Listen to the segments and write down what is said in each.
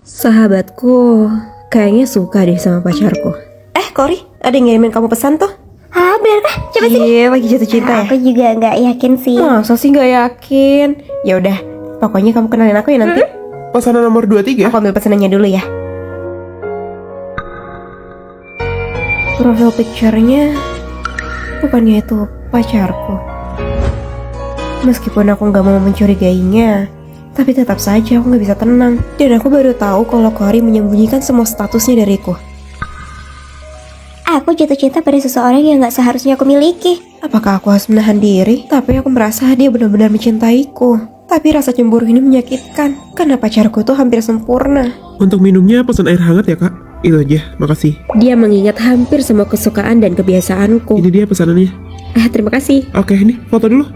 Sahabatku kayaknya suka deh sama pacarku. Kori, ada yang ngirimin kamu pesan tuh? Bener kah? Coba sini. Iya, lagi jatuh cinta ya? Aku juga nggak yakin sih. Masa sih nggak yakin? Ya udah, pokoknya kamu kenalin aku ya nanti. Pesanan nomor 23. Aku ambil pesanannya dulu ya. Profile picture-nya bukannya itu pacarku. Meskipun aku nggak mau mencurigainya, tapi tetap saja aku nggak bisa tenang. Dan aku baru tahu kalau Kori menyembunyikan semua statusnya dariku. Aku jatuh cinta pada seseorang yang nggak seharusnya aku miliki. Apakah aku harus menahan diri? Tapi aku merasa dia benar-benar mencintaiku. Tapi rasa cemburu ini menyakitkan, karena pacarku tuh hampir sempurna. Untuk minumnya pesan air hangat ya kak. Itu aja, makasih. Dia mengingat hampir semua kesukaan dan kebiasaanku. Ini dia pesanannya. Terima kasih. Oke, ini foto dulu.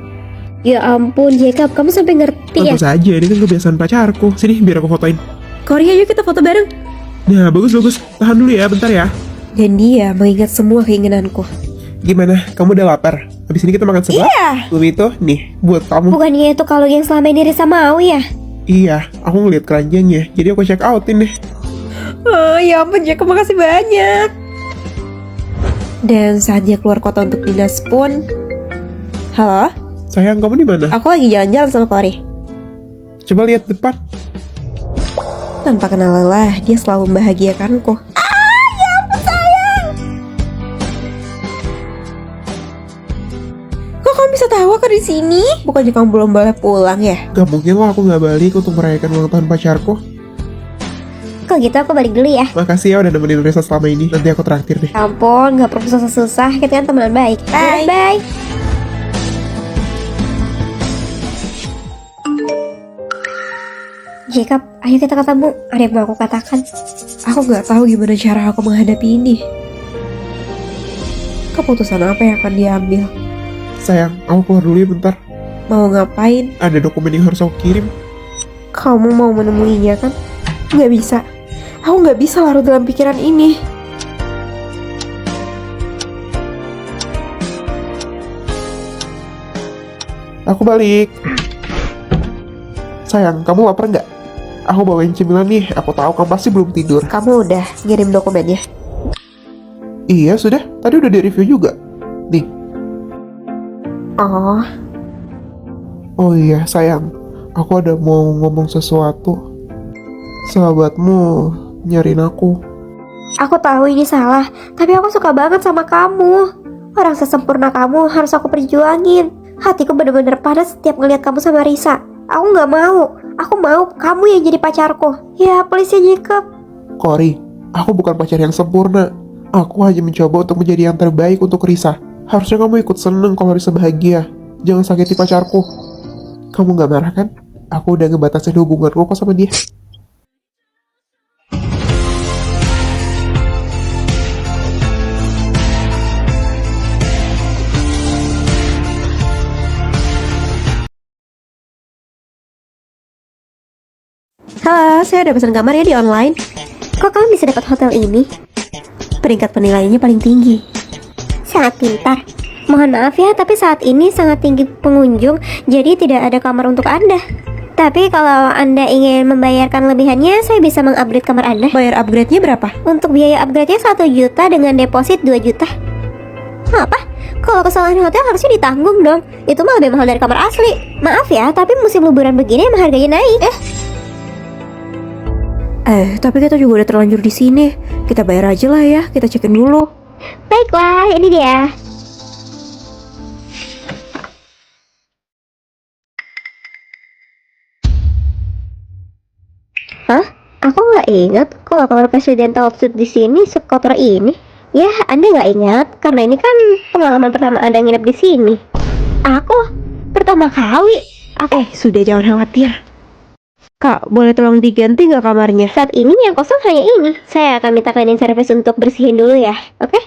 Ya ampun, Jacob, kamu sampai ngerti ya? Tentu saja, ini kan kebiasaan pacarku. Sini, biar aku fotoin. Kori, ayo kita foto bareng. Nah, bagus. Tahan dulu ya, bentar ya. Dan dia mengingat semua keinginanku. Gimana? Kamu udah lapar? Habis ini kita makan sebelah? Iya. Lebih itu, nih, buat kamu. Bukannya itu kalau yang selama ini Risa mau ya? Iya, aku ngeliat keranjangnya. Jadi aku check outin deh. Ya ampun, Jacob, makasih banyak. Dan saat dia keluar kota untuk dinas pun. Halo? Sayang, kamu di mana? Aku lagi jalan-jalan sama Kori. Coba lihat depan. Tanpa kenal lelah, dia selalu membahagiakanku. Kok kamu bisa tahu aku di sini? Bukannya kamu belum boleh pulang ya? Gak mungkin lah aku gak balik untuk merayakan ulang tahun pacarku. Kalau gitu aku balik dulu ya. Makasih ya udah nemenin Risa selama ini. Nanti aku traktir deh. Ampun, nggak perlu susah-susah. Kita kan teman baik. Bye. Bye. Jacob, ayo kita ketemu. Ada yang mau aku katakan. Aku gak tahu gimana cara aku menghadapi ini. Keputusan apa yang akan diambil? Sayang, aku keluar dulu ya bentar. Mau ngapain? Ada dokumen yang harus aku kirim. Kamu mau menemuinya kan? Gak bisa. Aku gak bisa larut dalam pikiran ini. Aku balik. Sayang, kamu lapar nggak? Aku bawain cemilan nih. Aku tahu kamu pasti belum tidur. Kamu udah ngirim dokumennya? Iya, sudah. Tadi udah di-review juga. Nih. Oh, Oh iya, sayang. Aku ada mau ngomong sesuatu. Sahabatmu nyariin aku. Aku tahu ini salah, tapi aku suka banget sama kamu. Orang sesempurna kamu harus aku perjuangin. Hatiku bener-bener panas setiap ngeliat kamu sama Risa. Aku nggak mau. Aku mau kamu yang jadi pacarku. Ya, please ya Jacob. Kori, aku bukan pacar yang sempurna. Aku hanya mencoba untuk menjadi yang terbaik untuk Risa. Harusnya kamu ikut seneng kalau Risa bahagia. Jangan sakiti pacarku. Kamu gak marah kan? Aku udah ngebatasin hubunganku kok sama dia. halo, saya udah pesan kamar ya di online. Kok kamu bisa dapat hotel ini? Peringkat penilaiannya paling tinggi. Sangat pintar. Mohon maaf ya, tapi saat ini sangat tinggi pengunjung, jadi tidak ada kamar untuk Anda. Tapi kalau Anda ingin membayarkan lebihannya, saya bisa mengupgrade kamar Anda. Bayar upgrade-nya berapa? Untuk biaya upgrade-nya 1 juta dengan deposit 2 juta. Apa? Kalau kesalahan hotel harusnya ditanggung dong. Itu mah lebih mahal dari kamar asli. Maaf ya, tapi musim liburan begini emang harganya naik. Tapi kita juga udah terlanjur di sini. Kita bayar aja lah ya. Kita cekin dulu. Baiklah, ini dia. Hah? Aku nggak ingat kalau kamar presidential suite di sini sekotor ini. Ya, Anda nggak ingat karena ini kan pengalaman pertama Anda nginep di sini. Aku pertama kali. Sudah, jangan khawatir. Kak, boleh tolong diganti nggak kamarnya? Saat ini yang kosong hanya ini. Saya akan minta cleaning service untuk bersihin dulu ya. Oke?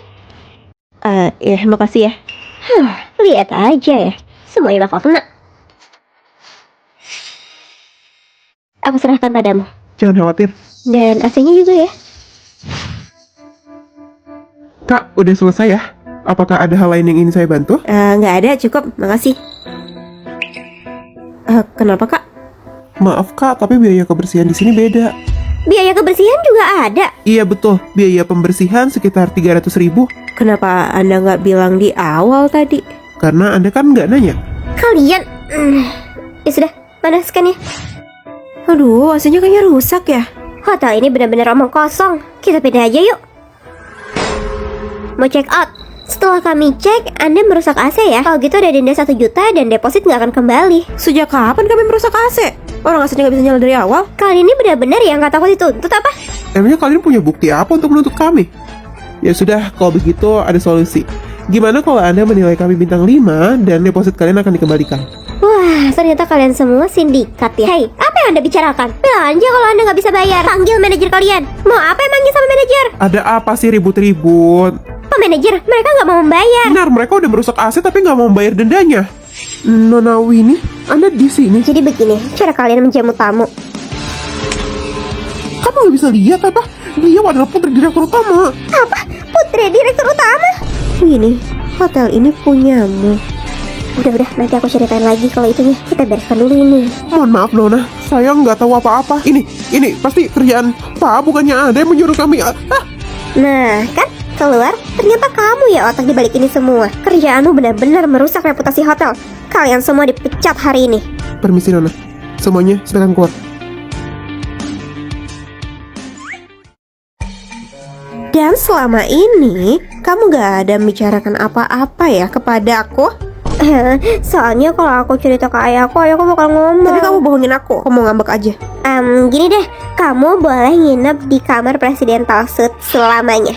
Ya, makasih ya. Lihat aja ya. Semuanya bakal kena. Aku serahkan padamu. Jangan khawatir. Dan AC-nya juga ya. Kak, udah selesai ya? Apakah ada hal lain yang ingin saya bantu? Nggak ada, cukup. Makasih. Kenapa, Kak? Maaf kak, tapi biaya kebersihan di sini beda. Biaya kebersihan juga ada. Iya betul, biaya pembersihan sekitar 300.000. Kenapa Anda nggak bilang di awal tadi? Karena Anda kan nggak nanya. Kalian ya sudah, mana scan-nya? Aduh, AC-nya kayaknya rusak ya. Hotel ini benar-benar omong kosong. Kita pindah aja yuk. Mau check out. Setelah kami cek, Anda merusak AC ya. Kalau gitu ada denda 1 juta dan deposit nggak akan kembali. Sejak kapan kami merusak AC? Orang AC-nya nggak bisa nyala dari awal. Kalian ini benar-benar ya nggak takut dituntut apa? Emangnya kalian punya bukti apa untuk menuntut kami? Ya sudah, kalau begitu ada solusi. Gimana kalau Anda menilai kami bintang 5 dan deposit kalian akan dikembalikan? Wah, ternyata kalian semua sindikat ya. Hei, apa yang Anda bicarakan? Bilang aja kalau Anda nggak bisa bayar. Panggil manajer kalian. Mau apa emangnya sama manajer? Ada apa sih ribut-ribut? Oh manajer, mereka nggak mau membayar. Benar, mereka udah merusak AC tapi nggak mau membayar dendanya. Nona Winnie, Anda di sini? Jadi begini, cara kalian menjamu tamu. Kamu nggak bisa lihat apa? Dia adalah putri direktur utama. Apa? Putri direktur utama? Ini, hotel ini punyamu. Udah, nanti aku ceritain lagi kalau itunya. Kita bereskan dulu ini. Mohon maaf Nona, saya nggak tahu apa-apa. Ini pasti kerjaan Pak, bukannya Anda yang menyuruh kami. Nah, kan keluar, ternyata kamu ya otak di balik ini semua. Kerjaanmu benar-benar merusak reputasi hotel. Kalian semua dipecat hari ini. Permisi Nona, semuanya silakan keluar. Dan selama ini, kamu gak ada membicarakan apa-apa ya kepada aku? Soalnya kalau aku cerita ke ayahku bakal ngomong. Tapi kamu bohongin aku mau ngambek aja. Gini deh, kamu boleh nginep di kamar presidential suite selamanya.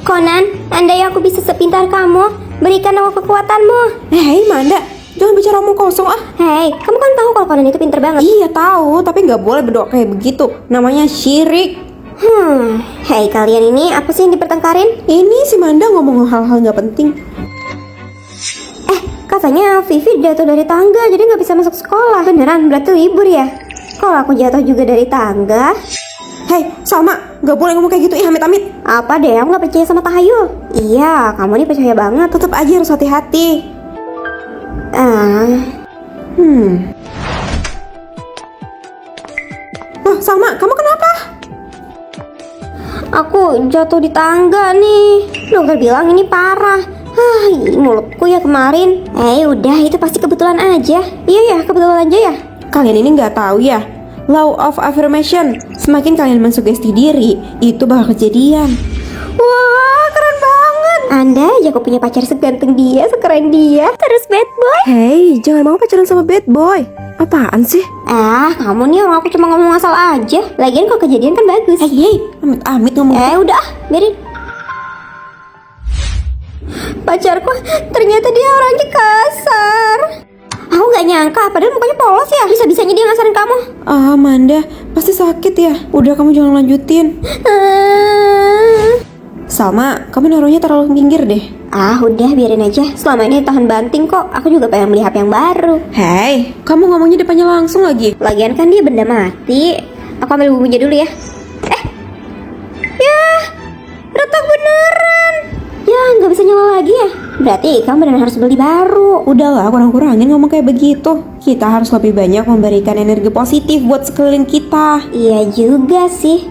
Conan, andai aku bisa sepintar kamu, berikan aku kekuatanmu. Hei Manda, jangan bicara omong kosong ah. Hei, kamu kan tahu kalau Conan itu pintar banget. Iya tahu, tapi nggak boleh berdoa kayak begitu. Namanya syirik. Hei kalian ini apa sih yang dipertengkarin? Ini si Manda ngomong hal-hal nggak penting. Katanya Vivi jatuh dari tangga jadi nggak bisa masuk sekolah. Beneran? Berarti libur ya? Kalau aku jatuh juga dari tangga. Hei Salma, nggak boleh ngomong kayak gitu. Amit-amit. Apa deh? Aku nggak percaya sama Tahayul. Iya, kamu ini percaya banget. Tetap aja harus hati-hati. Oh Salma, kamu kenapa? Aku jatuh di tangga nih. Dokter bilang ini parah. Mulutku ya kemarin. Udah itu pasti kebetulan aja. Iya ya, kebetulan aja ya. Kalian ini nggak tahu ya, law of affirmation. Semakin kalian mensugesti diri, itu bakal kejadian. Wah, keren banget. Anda aja kok punya pacar seganteng dia, sekeren dia. Terus bad boy. Hei, jangan mau pacaran sama bad boy. Apaan sih? Kamu nih orang aku cuma ngomong asal aja. Lagian kalau kejadian kan bagus. Hei, amit-amit ngomong. Udah, biarin. Pacarku ternyata dia orangnya kasar. Aku gak nyangka, padahal mukanya polos ya. Bisa-bisanya dia ngasarin kamu. Manda, pasti sakit ya. Udah kamu jangan lanjutin. Salma, kamu naruhnya terlalu pinggir deh. Udah biarin aja. Selama ini tahan banting kok. Aku juga pengen beli HP yang baru. Hei, kamu ngomongnya depannya langsung lagi. Lagian kan dia benda mati. Aku ambil bumbunya dulu ya. Ya, retak beneran. Ya, nggak bisa nyala lagi ya. Berarti kamu beneran harus beli baru. Udahlah, kurang-kurangin ngomong kayak begitu. Kita harus lebih banyak memberikan energi positif buat sekeliling kita. Iya juga sih.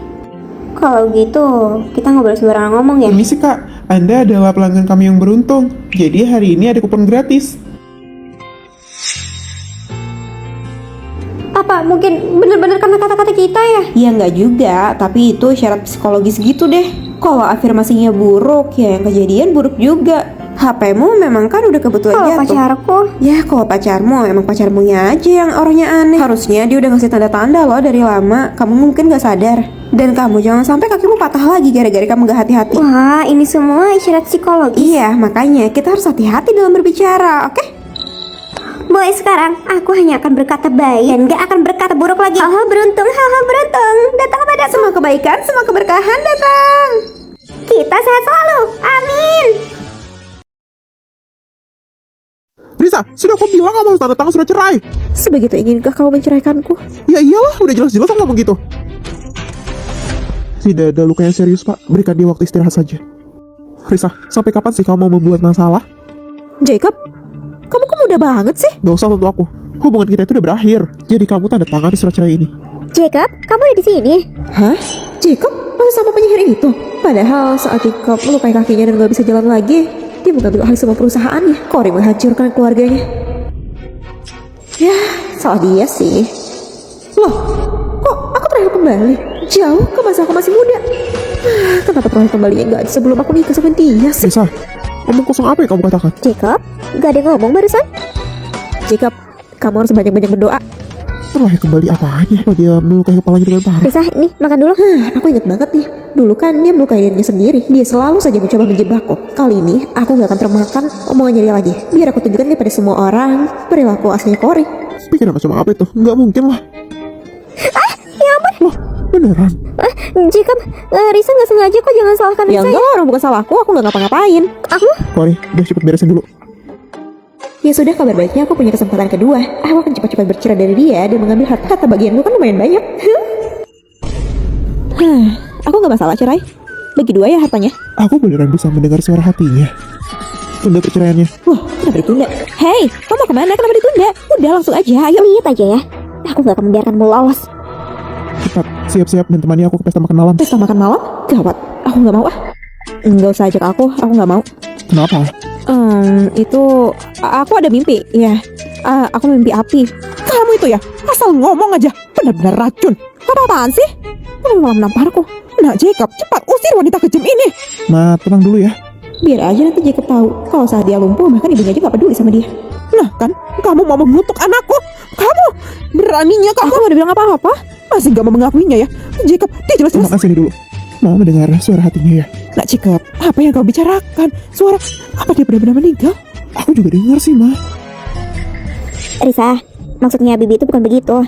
Kalau gitu, kita ngobrol sembarangan ngomong ya. Permisi Kak, Anda adalah pelanggan kami yang beruntung. Jadi hari ini ada kupon gratis. Apa mungkin bener-bener karena kata-kata kita ya? Ya nggak juga, tapi itu syarat psikologis gitu deh. Kalau afirmasinya buruk, ya yang kejadian buruk juga. HP-mu memang kan udah kebetulan Kalau jatuh. pacarku, Ya kalau pacarmu, emang pacarmunya aja yang orangnya aneh. Harusnya dia udah ngasih tanda-tanda loh dari lama. Kamu mungkin gak sadar. Dan kamu jangan sampai kakimu patah lagi gara-gara kamu gak hati-hati. wah ini semua isyarat psikologis. Iya, makanya kita harus hati-hati dalam berbicara, oke? Mulai sekarang, aku hanya akan berkata baik dan gak akan berkata buruk lagi. Hal-hal beruntung datang kepada Semua kebaikan, semua keberkahan datang. kita sehat selalu. Amin. Risa, sudah aku bilang kamu harus tanda tangan surat cerai. Sebegitu inginkah kamu menceraikanku? Ya iyalah, udah jelas-jelas aku ngomong gitu. Tidak ada luka yang serius Pak, berikan dia waktu istirahat saja. Risa, sampai kapan sih kamu mau membuat masalah? Jacob, kamu kok muda banget sih? Gak usah bantu aku. Hubungan kita itu udah berakhir. Jadi kamu tanda tangan surat cerai ini. Jacob, kamu ada di sini? Hah? Jacob masih sama penyihir itu? Padahal saat Jacob melukai kakinya dan gak bisa jalan lagi, dia mengambil alih semua perusahaannya. Cory menghancurkan keluarganya. Ya, salah dia sih. Loh, kok aku terakhir kembali? Jauh ke masa aku masih muda. Kenapa terakhir kembalinya gak ada sebelum aku nikah sama dia sih? Risa, ngomong kosong apa yang kamu katakan? Jacob, gak ada yang ngomong barusan? Jacob, kamu harus banyak-banyak berdoa. Terakhir kembali apanya? Oh, dia melukai kepalanya dengan parah. Risa, nih makan dulu. Aku ingat banget nih, dulu kan dia melukai dirinya sendiri. Dia selalu saja mencoba menjebakku. Kali ini, aku gak akan termakan omongannya dia lagi. Biar aku tunjukkan kepada semua orang perilaku aslinya Cory. Pikiran macam apa itu? Nggak mungkin lah. Ya ampun. Loh, beneran? Jacob, Risa gak sengaja kok, jangan salahkan Ya Risa enggak ya. lah, orang bukan salahku, aku gak ngapa-ngapain. Aku? Cory, udah cepet beresin dulu. Ya sudah, kabar baiknya aku punya kesempatan kedua. Aku akan cepat-cepat bercerai dari dia dan mengambil harta bagianku kan lumayan banyak. Aku gak masalah cerai. Bagi dua ya hartanya. Aku beneran bisa mendengar suara hatinya. Tunda perceraiannya. Wah, kenapa ditunda? Hei, kamu kemana? Kenapa ditunda? Udah langsung aja, ayo. Lihat aja ya. Aku gak akan membiarkanmu lolos. Cepat, siap-siap dan temani aku ke pesta makan malam. Pesta makan malam? Gawat, aku gak mau ah. Enggak usah ajak aku gak mau. Kenapa? Itu aku ada mimpi, ya. Aku mimpi api. Kamu itu ya, asal ngomong aja, benar-benar racun. Apa-apaan sih? Kamu malah menamparku. Nah, Jacob, cepat usir wanita kejam ini. Ma, tenang dulu ya. Biar aja nanti Jacob tahu kalau saat dia lumpuh, bahkan ibunya aja gak peduli sama dia. Nah kan, kamu mau mengutuk anakku. Kamu beraninya kamu. Aku gak ada bilang apa-apa. Masih gak mau mengakuinya ya. Jacob, dia jelas-jelas. Terima kasih nih dulu. Mau mendengar suara hatinya ya? Nah Jacob, apa yang kau bicarakan? Suara, apa dia benar-benar meninggal? Aku juga dengar sih, Ma. Risa, maksudnya Bibi itu bukan begitu.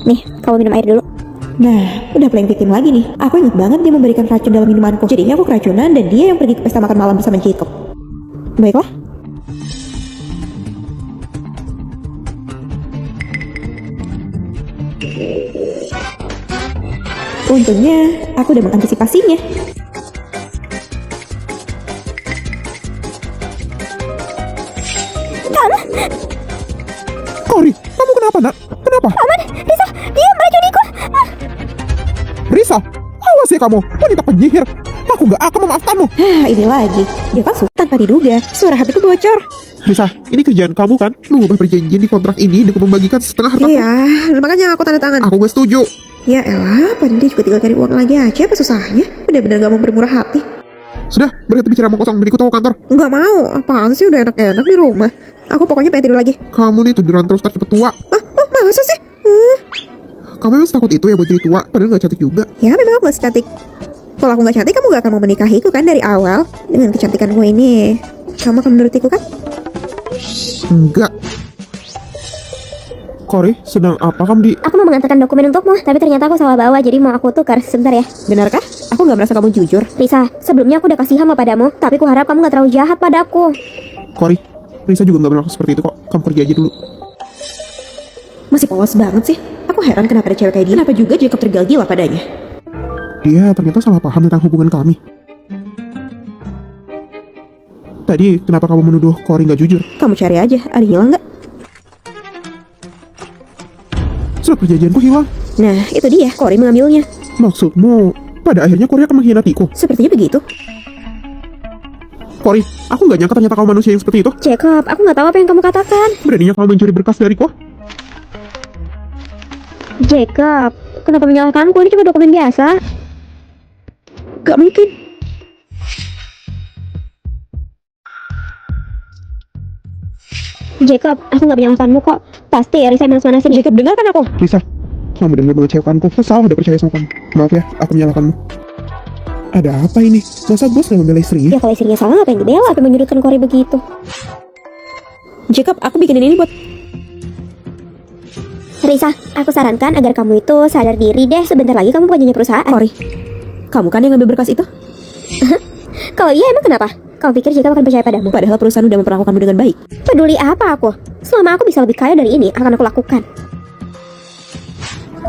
Nih, kamu minum air dulu. Nah, udah playing victim lagi nih. Aku ingat banget dia memberikan racun dalam minumanku. Jadinya aku keracunan dan dia yang pergi ke pesta makan malam bersama Jacob. Baiklah. Untungnya, aku udah mengantisipasinya. Cory, kamu kenapa, nak? Kenapa? Aman, Risa, dia meracuniku. Risa, awas ya kamu, wanita penyihir. Aku gak akan memaafkanmu. Ini lagi. Dia kan tanpa diduga. Suara hatiku bocor. Risa, ini kerjaan kamu kan? Mengubah perjanjian di kontrak ini dengan membagikan setengah harta. Iya, makanya aku tanda tangan. Aku gak setuju. Ya elah, padahal dia juga tinggal cari uang lagi aja, apa susahnya? Bener-bener gak mau bermurah hati. Sudah, berhenti bicara mau kosong dan ikut aku kantor. Nggak mau, apaan sih udah enak-enak di rumah. Aku pokoknya pengen tidur lagi. Kamu nih tiduran terus cepet tua. Masa sih? Kamu memang setakut itu ya buat jadi tua, padahal gak cantik juga. Ya memang aku gak secantik. Kalau aku gak cantik, kamu gak akan mau menikahiku kan dari awal. Dengan kecantikanku ini, kamu akan menurutiku kan? Enggak. Cory, sedang apa kamu di... Aku mau mengantarkan dokumen untukmu, tapi ternyata aku salah bawa, jadi mau aku tukar sebentar ya. Benarkah? Aku gak merasa kamu jujur. Risa, sebelumnya aku udah kasih hama padamu, tapi ku harap kamu gak terlalu jahat padaku. Cory, Risa juga gak bermaksud seperti itu kok. Kamu pergi aja dulu. Masih polos banget sih. Aku heran kenapa ada cewek kayak dia. Kenapa juga Jacob tergila-gila padanya. Dia ternyata salah paham tentang hubungan kami. Tadi, kenapa kamu menuduh Cory gak jujur? Kamu cari aja, ada hilang gak? Surat perjanjianku hilang. Nah, itu dia, Cory mengambilnya. Maksudmu, pada akhirnya Cory akan mengkhianatiku? Sepertinya begitu. Cory, aku gak nyangka ternyata kamu manusia yang seperti itu. Jacob, aku gak tahu apa yang kamu katakan. Beraninya kamu mencuri berkas dariku? Jacob, kenapa menyalahkanku? Ini cuma dokumen biasa. Gak mungkin. Jacob, aku gak menyalahkanmu kok. Pasti ya Risa manas-manasin. Jacob, dengarkan aku. Risa, kamu benar-benar mengecewakanku. Aku salah udah percaya sama kamu. Maaf ya, aku menyalahkanmu. Ada apa ini? Masa bos gak membela istrinya? Ya kalau istrinya salah ngapain dibela tapi menyudutkan Cory begitu. Jacob, aku bikinin ini buat... Risa, aku sarankan agar kamu itu sadar diri deh. Sebentar lagi kamu punya perusahaan. Cory. Kamu kan yang ngambil berkas itu? Kalau iya emang kenapa? Kamu pikir Jacob akan percaya padamu? Padahal perusahaan udah memperlakukanmu dengan baik. Peduli apa aku? Selama aku bisa lebih kaya dari ini, akan aku lakukan.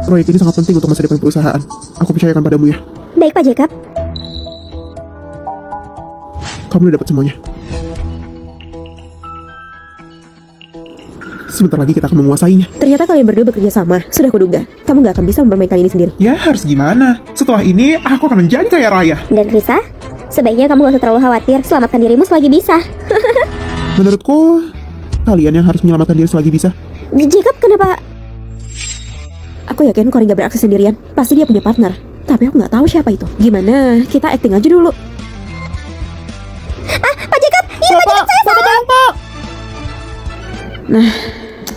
Proyek ini sangat penting untuk masa depan perusahaan. Aku percayakan padamu ya. Baik Pak Jacob. Kamu udah dapat semuanya. sebentar lagi kita akan menguasainya. Ternyata kalian berdua bekerja sama. Sudah kuduga, kamu gak akan bisa mempermainkan ini sendiri. Ya harus gimana? Setelah ini aku akan menjadi kaya raya. Dan Risa, sebaiknya kamu gak usah terlalu khawatir. Selamatkan dirimu selagi bisa. Menurutku, kalian yang harus menyelamatkan diri selagi bisa. Jacob, kenapa? Aku yakin Cory gak beraksi sendirian. Pasti dia punya partner. Tapi aku gak tahu siapa itu. Gimana? Kita acting aja dulu. Pak Jacob, iya Pak Jacob, saya salah. Nah,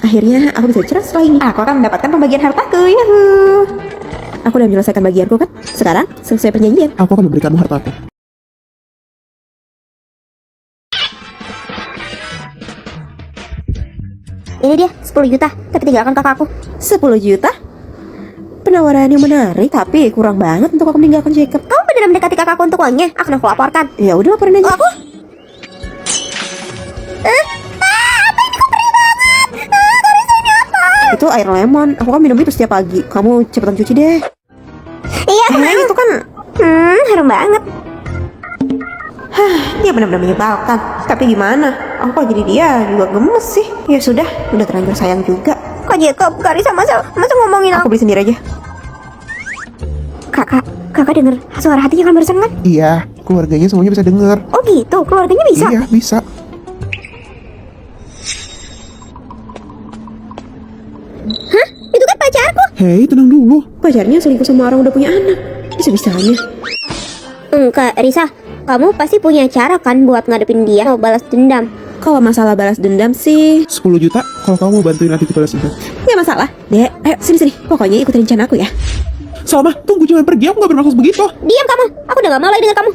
akhirnya aku bisa cerai setelah ini. Aku akan mendapatkan pembagian hartaku. Yahoo! Aku udah menyelesaikan bagianku kan? Sekarang selesai perjanjian. Aku akan memberikanmu hartaku. Ini dia 10 juta, tapi tinggalkan kakakku. 10 juta? Penawaran yang menarik, tapi kurang banget untuk aku meninggalkan Jacob. Kamu beneran mendekati kakakku untuk uangnya? Akan aku laporkan. Ya udah laporin aja. Aku? Itu air lemon. Aku kan minum itu setiap pagi. Kamu cepetan cuci deh. Iya, aku mau. Itu kan Harum banget. dia benar-benar menyebalkan. Tapi gimana? Aku kalau jadi dia juga gemes sih. Ya sudah, udah terlanjur sayang juga. Kok Jacob, Kak Risa masa ngomongin Aku aku? beli sendiri aja. Kakak denger suara hatinya kan barusan kan? Iya, keluarganya semuanya bisa dengar. Oh gitu, keluarganya bisa? Iya, bisa. Itu kan pacarku. Hei, tenang dulu. Pacarnya selingkuh sama orang udah punya anak. Bisa-bisanya. Kak Risa, kamu pasti punya cara kan buat ngadepin dia mau balas dendam? Kalau masalah balas dendam sih 10 juta kalau kamu mau bantuin adikku balas dendam. nggak masalah. Dek, ayo sini. Pokoknya ikutin rencana aku ya. Salma, tunggu, jangan pergi. Aku gak bermaksud begitu. Diam kamu, aku udah gak mau lagi dengan kamu.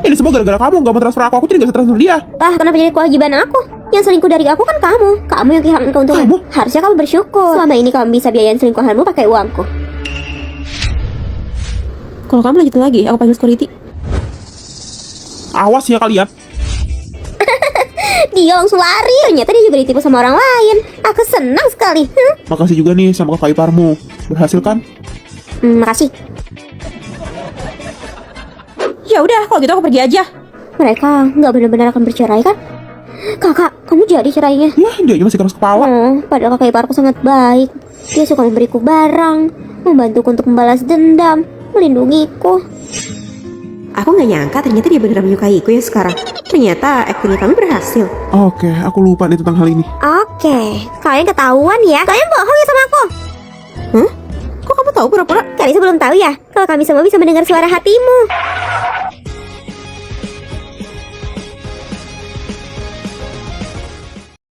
Ini semua gara-gara kamu gak mau transfer aku jadi gak bisa transfer dia. Lah, kenapa jadi kewajiban aku? Yang selingkuh dari aku kan kamu. Kamu yang kehilangan keuntungan. Kamu? Harusnya kamu bersyukur. Selama ini kamu bisa biayain selingkuhanmu pakai uangku. Kalau kamu lanjut lagi, aku panggil security. Awas ya kalian. Dia langsung lari. Ternyata dia juga ditipu sama orang lain. Aku senang sekali. Makasih juga nih sama kakak iparmu. Berhasil kan? Makasih. Ya udah, kalau gitu aku pergi aja. Mereka nggak benar-benar akan bercerai kan? Kakak, kamu jadi cerainya? Ya, dia masih keras kepala. Padahal kakak iparku sangat baik. Dia suka memberiku barang, membantuku untuk membalas dendam, melindungiku. Aku nggak nyangka ternyata dia beneran menyukaiku ya sekarang. Ternyata aktingnya kami berhasil. Oke, aku lupa nih tentang hal ini. Oke, kalian ketahuan ya. Kalian bohong ya sama aku. Hah? Kok kamu tahu pura-pura? Kalian belum tahu ya kalau kami semua bisa mendengar suara hatimu.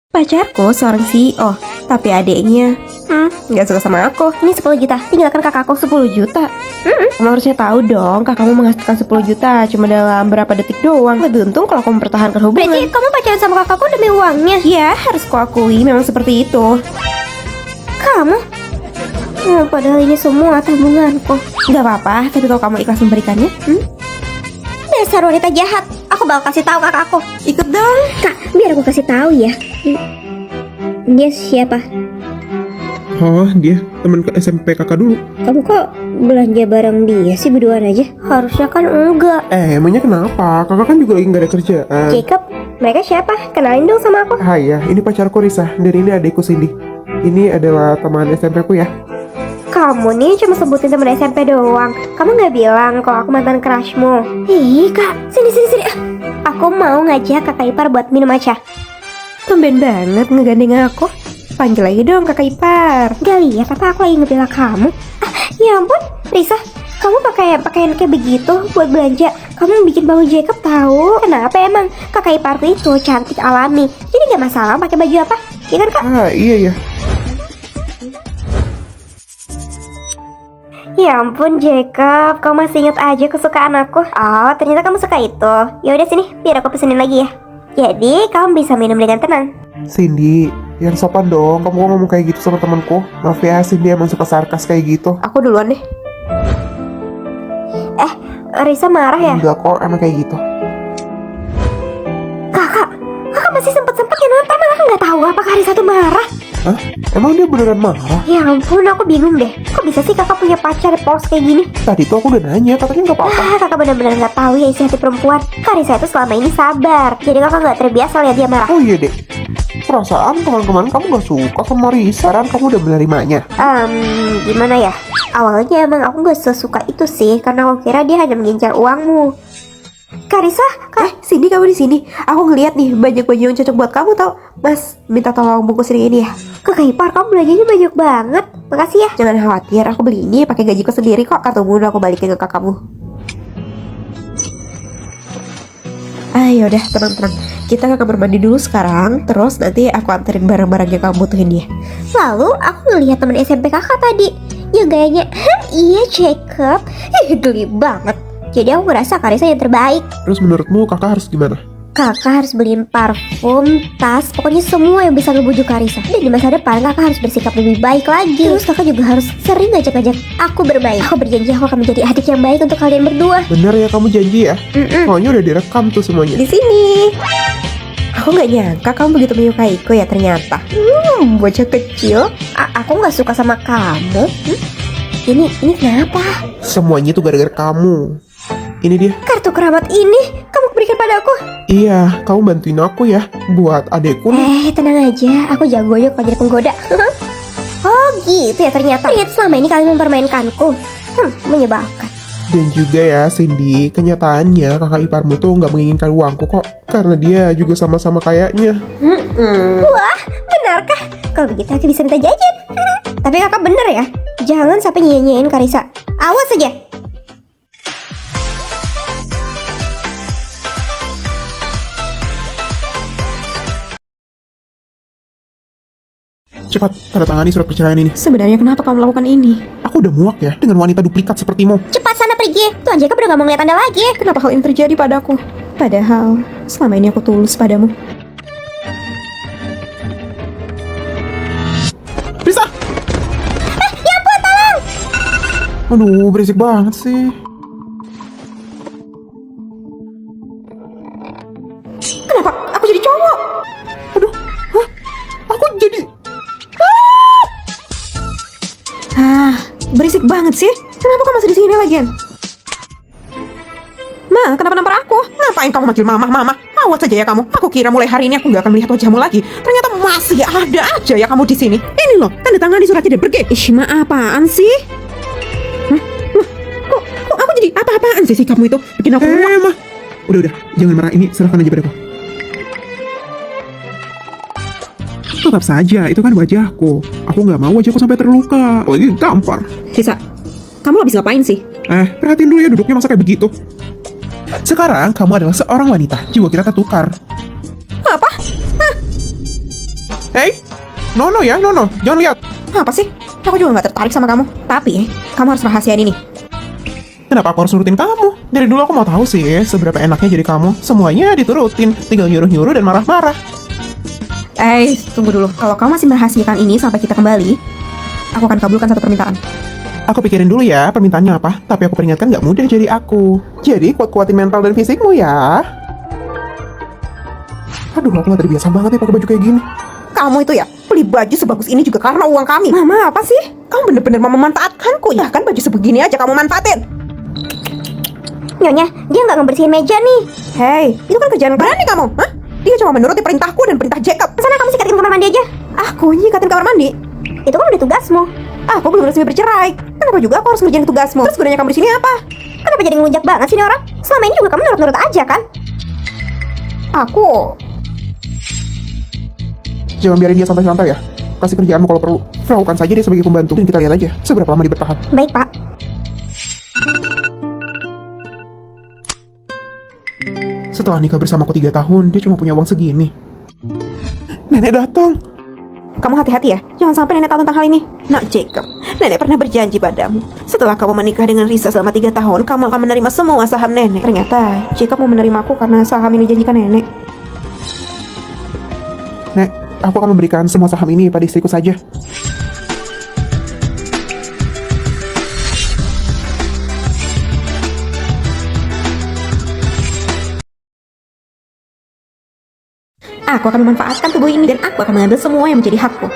Pacarku seorang CEO, tapi adiknya nggak suka sama aku. Ini 10 juta, tinggalkan kakakku. 10 juta? Kamu harusnya tahu dong, kakakmu menghasilkan 10 juta cuma dalam berapa detik doang. Lebih untung kalau kamu mempertahankan hubungan. Berarti kamu pacaran sama kakakku demi uangnya? Ya, harus kuakui memang seperti itu. Kamu? Padahal ini semua tabunganku. Gak apa-apa, tapi kalau kamu ikhlas memberikannya, Dasar wanita jahat. Aku bakal kasih tahu kakakku. ikut dong. Kak, biar aku kasih tahu ya. Dia siapa? Oh, dia teman ke SMP kakak dulu. Kamu kok belanja bareng dia sih berduaan aja? Harusnya kan enggak. Emangnya kenapa? Kakak kan juga lagi gak ada kerjaan. Jacob, mereka siapa? Kenalin dong sama aku. Hai ya, ini pacarku Risa, dan ini adikku Cindy. Ini adalah teman SMP ku ya. Kamu nih cuma sebutin temen SMP doang. Kamu nggak bilang kalau aku mantan crushmu. Ih kak, sini. Aku mau ngajak kakak ipar buat minum aja. Tumben banget ngegandeng aku. Panggil lagi dong kakak ipar. Gak lihat apa aku lagi ngebela kamu? Ya ampun, Risa, kamu pakai pakaian kayak begitu buat belanja. Kamu bikin bau Jacob tahu? Kenapa emang? Kakak iparku itu cantik alami, jadi gak masalah pakai baju apa? Iya kan kak? Iya ya. Ya ampun Jacob, kamu masih ingat aja kesukaan aku. Oh, ternyata kamu suka itu. Ya udah sini, biar aku pesenin lagi ya. Jadi kamu bisa minum dengan tenang. Cindy, yang sopan dong. Kamu kok ngomong kayak gitu sama temanku? Maaf ya, Cindy emang suka sarkas kayak gitu. Aku duluan deh. Risa marah ya? Enggak kok, emang kayak gitu. Kakak masih sempet-sempet ya nonton. Kakak nggak tahu apakah Risa tuh marah. Hah? Emang dia beneran marah? Ya ampun, aku bingung deh. Kok bisa sih kakak punya pacar polos kayak gini? Tadi tuh aku udah nanya, katanya nggak apa-apa. Kakak benar-benar nggak tahu ya isi hati perempuan. Karisa itu selama ini sabar. Jadi kakak nggak terbiasa lihat dia marah. Oh iya dek, perasaan kemarin-kemarin kamu gak suka sama Risa, kan kamu udah menerimanya. Gimana ya? Awalnya emang aku nggak sesuka itu sih, karena aku kira dia hanya mengincar uangmu. Karisa, Cindy, kamu di sini. Aku ngeliat nih banyak baju yang cocok buat kamu tau. Mas, minta tolong bungkusin ini ya. Kakak ipar kamu belanjanya banyak banget. Makasih ya. Jangan khawatir, aku beli ini pakai gajiku sendiri kok. Kartumu udah aku balikin ke kakakmu. Ayo udah, tenang-tenang. Kita ke kamar mandi dulu sekarang. Terus nanti aku anterin barang-barang yang kamu butuhin dia. Lalu aku ngelihat temen SMP kakak tadi yang gayanya, iya cakep. Geli banget. Jadi aku ngerasa Karisa yang terbaik. Terus menurutmu kakak harus gimana? Kakak harus beliin parfum, tas, pokoknya semua yang bisa ngebujuk Karisa. Dan di masa depan kakak harus bersikap lebih baik lagi. Terus kakak juga harus sering ngajak-ngajak aku bermain. Aku berjanji aku akan menjadi adik yang baik untuk kalian berdua. Bener ya kamu janji ya? Soalnya udah direkam tuh semuanya. Di sini. Aku nggak nyangka kamu begitu menyukaiku ya ternyata. Bocah kecil. Aku nggak suka sama kamu. Ini kenapa? Semuanya tuh gara-gara kamu. Ini dia. Kartu keramat ini kamu berikan padaku. Iya, kamu bantuin aku ya buat adekku nih. Tenang aja, aku jagonya kalau jadi penggoda. Oh gitu ya ternyata. Ternyata selama ini kalian mempermainkanku. Menyebalkan. Dan juga ya Cindy, kenyataannya kakak iparmu tuh nggak menginginkan uangku kok, karena dia juga sama-sama kayaknya. Wah, benarkah? Kalau begitu aku bisa minta jajan. Tapi kakak bener ya, jangan sampai nyanyiin Karisa. Awas aja. Cepat tanda tangani surat perceraian ini. Sebenarnya kenapa kamu melakukan ini? Aku udah muak ya dengan wanita duplikat sepertimu. Cepat sana pergi. Tuan Jacob udah gak mau ngeliat anda lagi. Kenapa hal ini terjadi padaku? Padahal selama ini aku tulus padamu. Risa! Ya ampun, tolong. Aduh, berisik banget sih. Kenapa aku jadi cowok? Aduh, hah? Aku jadi... Berisik banget sih. Kenapa kamu masih di sini lagian? Ma, kenapa nampar aku? Ngapain kamu manggil mama? Awas saja ya kamu. Aku kira mulai hari ini aku nggak akan melihat wajahmu lagi. Ternyata masih ada aja ya kamu di sini. Ini loh, tanda tangan di suratnya dan pergi. Ih, Ma, apaan sih? Kok aku jadi apa-apaan sih kamu itu? Bikin aku muak. Mah. Udah, jangan marah, ini serahkan aja padaku. Tetap saja, itu kan wajahku. Aku nggak mau wajahku sampai terluka. Lagi gampar. Risa, kamu habis ngapain sih? Perhatiin dulu ya duduknya masa kayak begitu. Sekarang kamu adalah seorang wanita. Jiwa kita tertukar. Apa? Hei, Nono ya, Nono. Jangan lihat. Apa sih? Aku juga gak tertarik sama kamu. Tapi, kamu harus rahasiain ini. Kenapa aku harus nurutin kamu? Dari dulu aku mau tahu sih seberapa enaknya jadi kamu. Semuanya diturutin, tinggal nyuruh-nyuruh dan marah-marah. Tunggu dulu. Kalau kamu masih merahasiakan ini sampai kita kembali, aku akan kabulkan satu permintaan. Aku pikirin dulu ya permintaannya apa. Tapi aku peringatkan nggak mudah jadi aku. Jadi kuat-kuatin mental dan fisikmu ya. Aduh, aku gak terbiasa banget ya pakai baju kayak gini. Kamu itu ya, beli baju sebagus ini juga karena uang kami. Mama, apa sih? Kamu bener-bener mau memanfaatkanku ya kan? Baju sebegini aja kamu manfaatin. Nyonya, dia nggak ngebersihin meja nih. Hei, itu kan kerjaan berani kamu, hah? Dia cuma menuruti perintahku dan perintah Jacob. Sana kamu sikatin kamar mandi aja. Aku nyikatin kamar mandi. Itu kan udah tugasmu. Aku belum resmi bercerai. Kenapa juga aku harus ngerjain tugasmu? Terus gunanya kamu di sini apa? Kenapa jadi ngelunjak banget sih ini orang? Selama ini juga kamu nurut-nurut aja kan? Aku Jangan biarin dia santai-santai ya. Kasih kerjaanmu kalau perlu. Lakukan saja dia sebagai pembantu. Dan kita lihat aja seberapa lama dia bertahan. Baik, Pak. Setelah nikah bersamaku 3 tahun, dia cuma punya uang segini. Nenek datang. Kamu hati-hati ya, jangan sampai nenek tahu tentang hal ini. Nak Jacob, nenek pernah berjanji padamu. Setelah kamu menikah dengan Risa selama 3 tahun, kamu akan menerima semua saham nenek. Ternyata Jacob mau menerimaku karena saham ini dijanjikan nenek. Nek, aku akan memberikan semua saham ini pada istriku saja. Aku akan memanfaatkan tubuh ini dan aku akan mengambil semua yang menjadi hakku.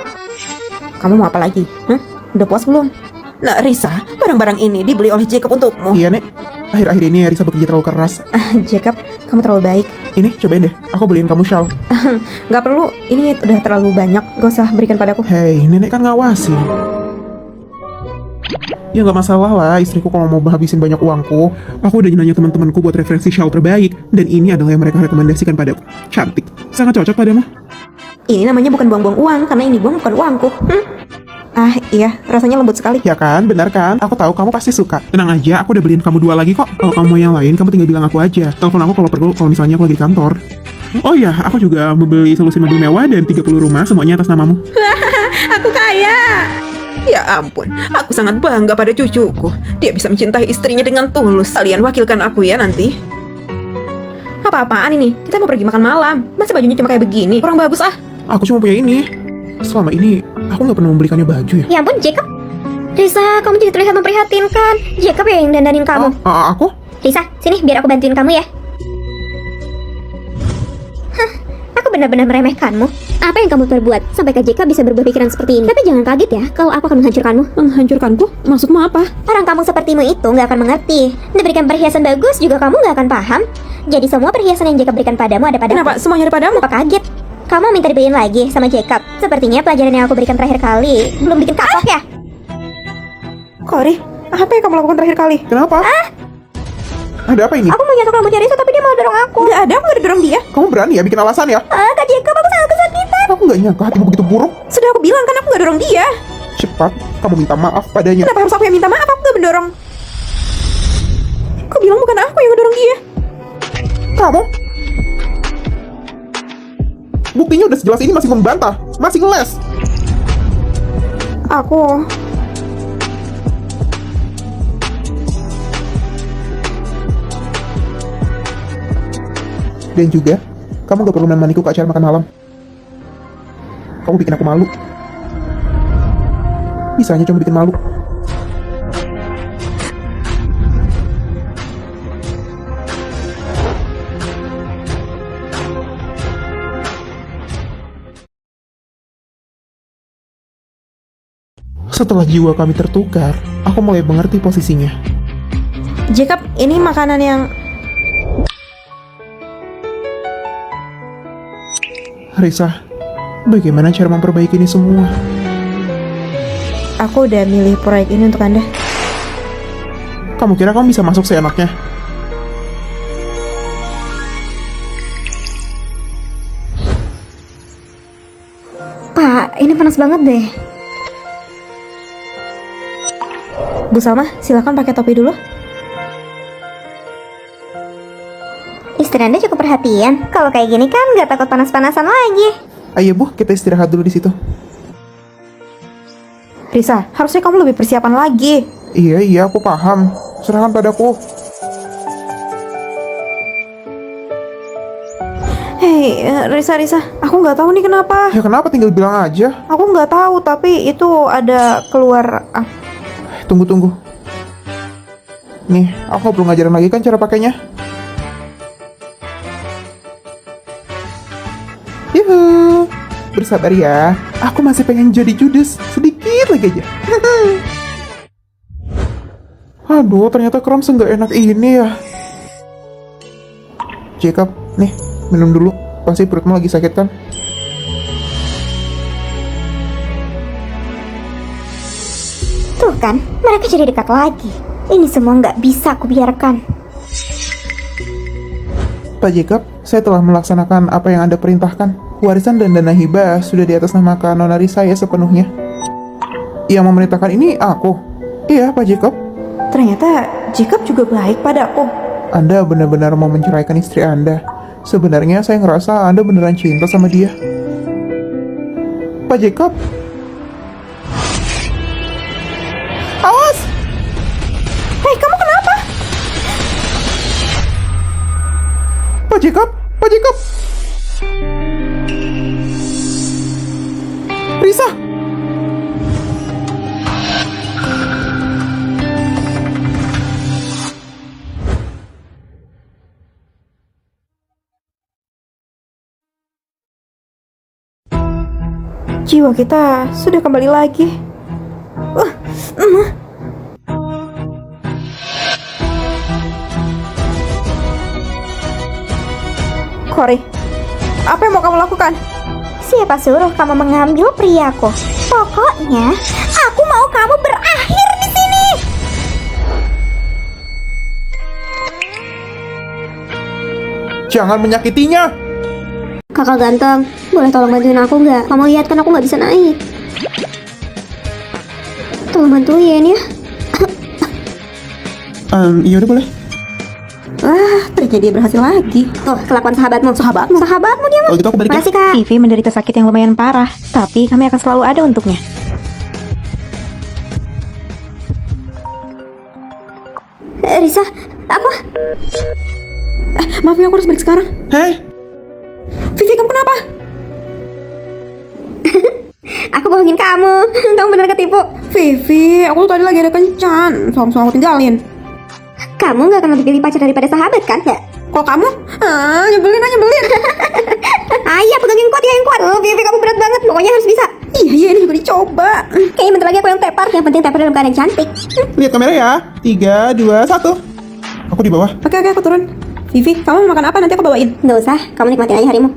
Kamu mau apa lagi? Hah? Udah puas belum? Nah, Risa, barang-barang ini dibeli oleh Jacob untukmu. Iya, Nek. Akhir-akhir ini Risa bekerja terlalu keras. Jacob, kamu terlalu baik. Ini, cobain deh. Aku beliin kamu shawl. Gak perlu, ini udah terlalu banyak. Gak usah berikan padaku. Hei, nenek kan ngawasin. Ya nggak masalah lah, istriku kalau mau habisin banyak uangku. Aku udah nanya teman-temanku buat referensi shawl terbaik. Dan ini adalah yang mereka rekomendasikan padaku. Cantik. Sangat cocok padamu. Ini namanya bukan buang-buang uang, karena ini buang bukan uangku. Ah, iya, rasanya lembut sekali. Ya kan, benar kan? Aku tahu kamu pasti suka. Tenang aja, aku udah beliin kamu 2 lagi kok. Kalau kamu mau yang lain, kamu tinggal bilang aku aja. Telepon aku kalau perlu, kalau misalnya aku lagi di kantor. Oh iya, aku juga membeli solusi mobil mewah dan 30 rumah, semuanya atas namamu. Aku kaya. Ya ampun, aku sangat bangga pada cucuku. Dia bisa mencintai istrinya dengan tulus. Kalian wakilkan aku ya nanti. Apa-apaan ini? Kita mau pergi makan malam. Masa bajunya cuma kayak begini? Kurang bagus ah. Aku cuma punya ini. Selama ini, aku nggak pernah membelikannya baju ya. Ya ampun, Jacob. Risa, kamu jadi terlihat memprihatinkan. Jacob ya yang dandanin kamu. Aku? Risa, sini biar aku bantuin kamu ya. Hah, aku benar-benar meremehkanmu. Apa yang kamu perbuat sampai Kak Jacob bisa berubah pikiran seperti ini? Tapi jangan kaget ya, kalau aku akan menghancurkanmu. Menghancurkanku? Maksudmu apa? Orang kamu sepertimu itu nggak akan mengerti. Diberikan perhiasan bagus juga kamu nggak akan paham. Jadi semua perhiasan yang Jacob berikan padamu ada padaku. Kenapa semuanya ada padamu? Apa kaget? Kamu minta dibeliin lagi sama Jacob. Sepertinya pelajaran yang aku berikan terakhir kali belum bikin kapok ya? Kori, apa yang kamu lakukan terakhir kali? Kenapa? Ada apa ini? Aku mau nyentuh rambutnya Risa tapi dia mau dorong aku. Nggak ada, aku nggak dorong dia. Kamu berani ya bikin alasan ya? Kak Jacob, aku sangat kesakitan. Aku nggak nyangka hatimu begitu buruk. Sudah aku bilang kan aku nggak dorong dia. Cepat, kamu minta maaf padanya. Kenapa harus aku yang minta maaf? Aku nggak mendorong. Aku bilang bukan aku yang ngedorong dia. Kamu? Buktinya udah sejelas ini masih membantah, masih ngeles. Aku... Dan juga, kamu gak perlu menemaniku ke acara makan malam. Kamu bikin aku malu. Bisanya cuma bikin malu. Setelah jiwa kami tertukar, aku mulai mengerti posisinya. Jacob, ini makanan yang... Risa, bagaimana cara memperbaiki ini semua? Aku udah milih proyek ini untuk Anda. Kamu kira kamu bisa masuk seenaknya? Pak, ini panas banget deh. Bu Salma, silakan pakai topi dulu. Istri Anda cukup perhatian. Kalau kayak gini kan nggak takut panas-panasan lagi. Ayo Bu, kita istirahat dulu di situ. Risa, harusnya kamu lebih persiapan lagi. Iya, aku paham. Serahkan padaku. Hei, Risa, aku nggak tahu nih kenapa. Ya kenapa, tinggal bilang aja. Aku nggak tahu, tapi itu ada keluar... Tunggu. Nih, aku belum ngajarin lagi kan cara pakainya. Yuhu, bersabar ya. Aku masih pengen jadi Judas. Sedikit lagi aja. Aduh, ternyata kram seenggak enak ini ya. Jacob, nih, minum dulu. Pasti perutmu lagi sakit kan? Tuh kan, mereka jadi dekat lagi. Ini semua nggak bisa aku biarkan. Pak Jacob, saya telah melaksanakan apa yang Anda perintahkan. Warisan dan dana hibah sudah di atas namakan Nona Risa ya sepenuhnya. Yang memerintahkan ini aku. Iya, Pak Jacob. Ternyata Jacob juga baik padaku. Anda benar-benar mau menceraikan istri Anda. Sebenarnya saya ngerasa Anda beneran cinta sama dia. Pak Jacob. Awas! Hei, kamu kenapa? Pak Jacob! Pak Jacob! Risa! jiwa kita sudah kembali lagi. Cory, apa yang mau kamu lakukan? Siapa suruh kamu mengambil priaku? Pokoknya, aku mau kamu berakhir di sini. Jangan menyakitinya. Kakak ganteng, boleh tolong bantuin aku nggak? Kamu lihat kan aku nggak bisa naik. Tolong bantuin ya. Iya udah boleh. Wah, ternyata dia berhasil lagi. Tuh, kelakuan sahabatmu. Sahabatmu dia mah. Kalau gitu aku balik ya. Makasih kak. Vivi menderita sakit yang lumayan parah, tapi kami akan selalu ada untuknya. Risa, aku Maaf ya, aku harus balik sekarang. Hei, Vivi, kamu kenapa? aku bohongin kamu. Kamu bener ketipu. Vivi, aku tuh tadi lagi ada kencan. Soalnya aku tinggalin. Kamu nggak akan lebih pilih pacar daripada sahabat kan? Ya? Kok kamu? Nyebelin. Ayah, pegangin kuat ya, yang kuat. Oh, Vivi, kamu berat banget. Pokoknya harus bisa. Iya, ini juga dicoba. Kayaknya bentar lagi aku yang tepar. Yang penting tepar dalam keadaan cantik. lihat kamera ya. 3, 2, 1. Aku di bawah. Oke, aku turun. Vivi, kamu mau makan apa? Nanti aku bawain. Nggak usah, kamu nikmatin aja harimu.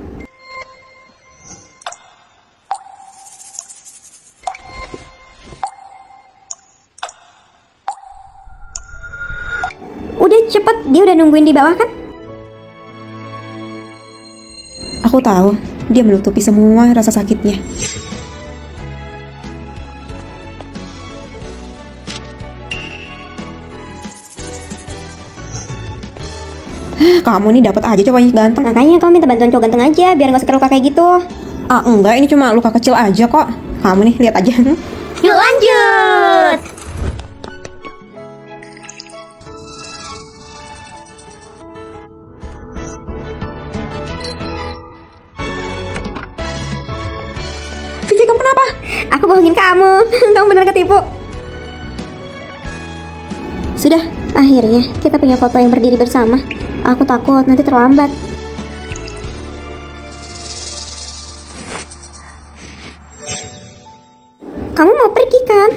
Udah cepet, dia udah nungguin di bawah kan? Aku tahu, dia menutupi semua rasa sakitnya. Kamu nih dapat aja cowoknya ganteng. Makanya kamu minta bantuan cowok ganteng aja, biar nggak luka kayak gitu. Enggak, ini cuma luka kecil aja kok. Kamu nih, lihat aja. Yuk lanjut. Vivi, kamu kenapa? Aku bohongin kamu. Kamu bener ketipu. Sudah, akhirnya kita punya foto yang berdiri bersama. Aku takut nanti terlambat. Kamu mau pergi kan?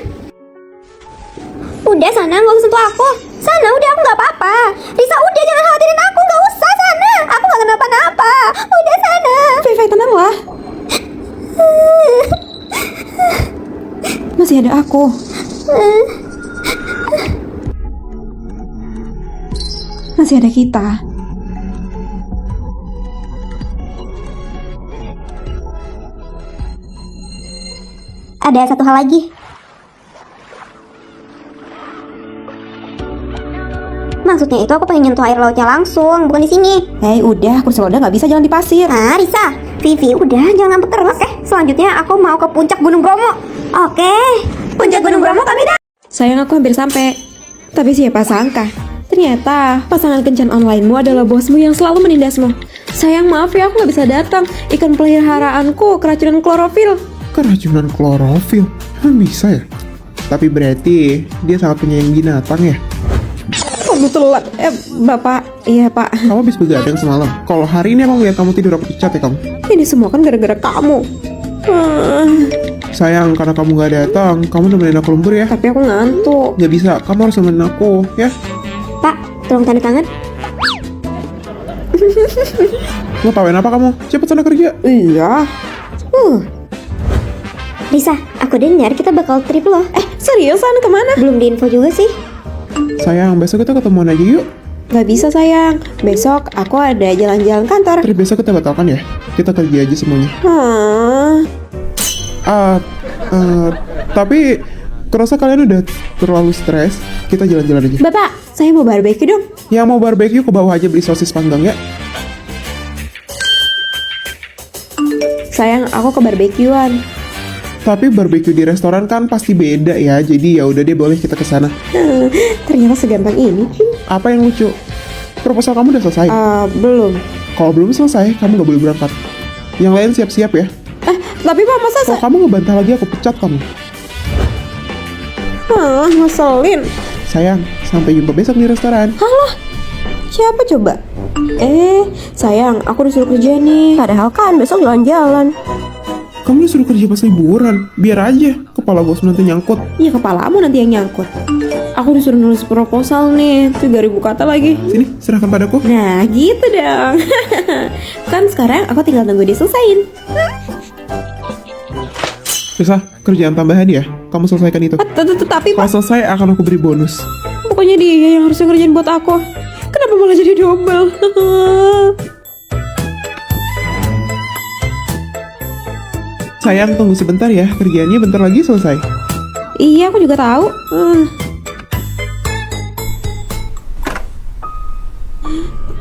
Udah sana, nggak usah sentuh aku. Sana, udah aku nggak apa-apa. Risa, udah jangan khawatirin aku, nggak usah sana. Aku nggak kenapa-napa. Udah sana. Vivi, tenanglah. Masih ada aku. Masih ada kita. Ada satu hal lagi. Maksudnya itu aku pengen nyentuh air lautnya langsung, bukan di sini. Hei, udah, kursi roda nggak bisa jalan di pasir. Ah, Risa, Vivi, udah jangan ngambek terus. Selanjutnya aku mau ke puncak Gunung Bromo. Oke, puncak Gunung Bromo kami dah. Sayang, aku hampir sampai. Tapi siapa sangka, ternyata pasangan kencan onlinemu adalah bosmu yang selalu menindasmu. Sayang, maaf ya, aku nggak bisa datang. Ikan peliharaanku keracunan klorofil. Keracunan klorofil. Bisa ya? Tapi berarti dia sangat penyayang binatang ya? Kamu telat. Bapak. Iya, Pak. Kamu habis begadang semalam. Kalau hari ini aku ngeliat kamu tidur, aku pecat ya kamu. Ini semua kan gara-gara kamu. Sayang, karena kamu gak datang, kamu nemenin aku lembur ya. Tapi aku ngantuk. Gak bisa, kamu harus nemenin aku, ya. Pak, tolong tanda tangan. Ngetawain apa kamu? Cepet sana kerja. Iya. Risa, aku dengar kita bakal trip loh. Seriusan kemana? Belum diinfo juga sih. Sayang, besok kita ketemuan aja yuk. Gak bisa, sayang. Besok aku ada jalan-jalan kantor. Trip besok kita batalkan ya. Kita kerja aja semuanya. Tapi kerasa kalian udah terlalu stres. Kita jalan-jalan aja. Bapak, saya mau barbeque dong. Yang mau barbeque ke bawah aja beli sosis panggang ya. Sayang, aku ke barbekyuan. Tapi barbeque di restoran kan pasti beda ya. Jadi ya udah deh, boleh kita ke sana. Ternyata segampang ini. Apa yang lucu? Proposal kamu udah selesai? Belum. Kalau belum selesai, kamu gak boleh berangkat. Yang lain siap-siap ya. Tapi Pak, masa Kalau kamu ngebantah lagi, aku pecat kamu. ngeselin. Sayang, sampai jumpa besok di restoran. Halah, siapa coba? Sayang, aku disuruh kerja nih. Padahal kan besok jalan-jalan. Kamu disuruh kerja pas liburan. Biar aja, kepala bos nanti nyangkut. Ya kepalamu nanti yang nyangkut. Aku disuruh nulis proposal nih, 3.000 kata lagi. Sini, serahkan padaku. Nah gitu dong. Kan sekarang aku tinggal nunggu diselesain. Risa, kerjaan tambahan ya. Kamu selesaikan itu. Tapi Kalau selesai akan aku beri bonus. pokoknya dia yang harusnya ngerjain buat aku. Kenapa malah jadi double? Sayang, tunggu sebentar ya. Kerjaannya bentar lagi selesai. Iya, aku juga tahu.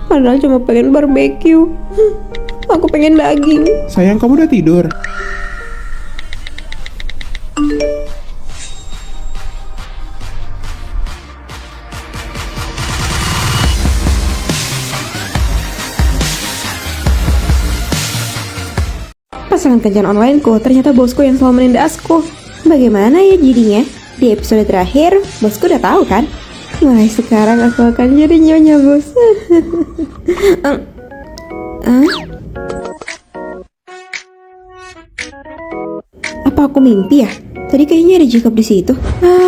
Padahal cuma pengen barbeque. Aku pengen daging. Sayang, kamu udah tidur? Pasangan kencan onlineku, ternyata bosku yang selalu menindasku. Bagaimana ya jadinya? Di episode terakhir, bosku udah tahu kan? Mulai sekarang aku akan jadi nyonya bos. Apa aku mimpi ya? Tadi kayaknya ada Jacob di situ.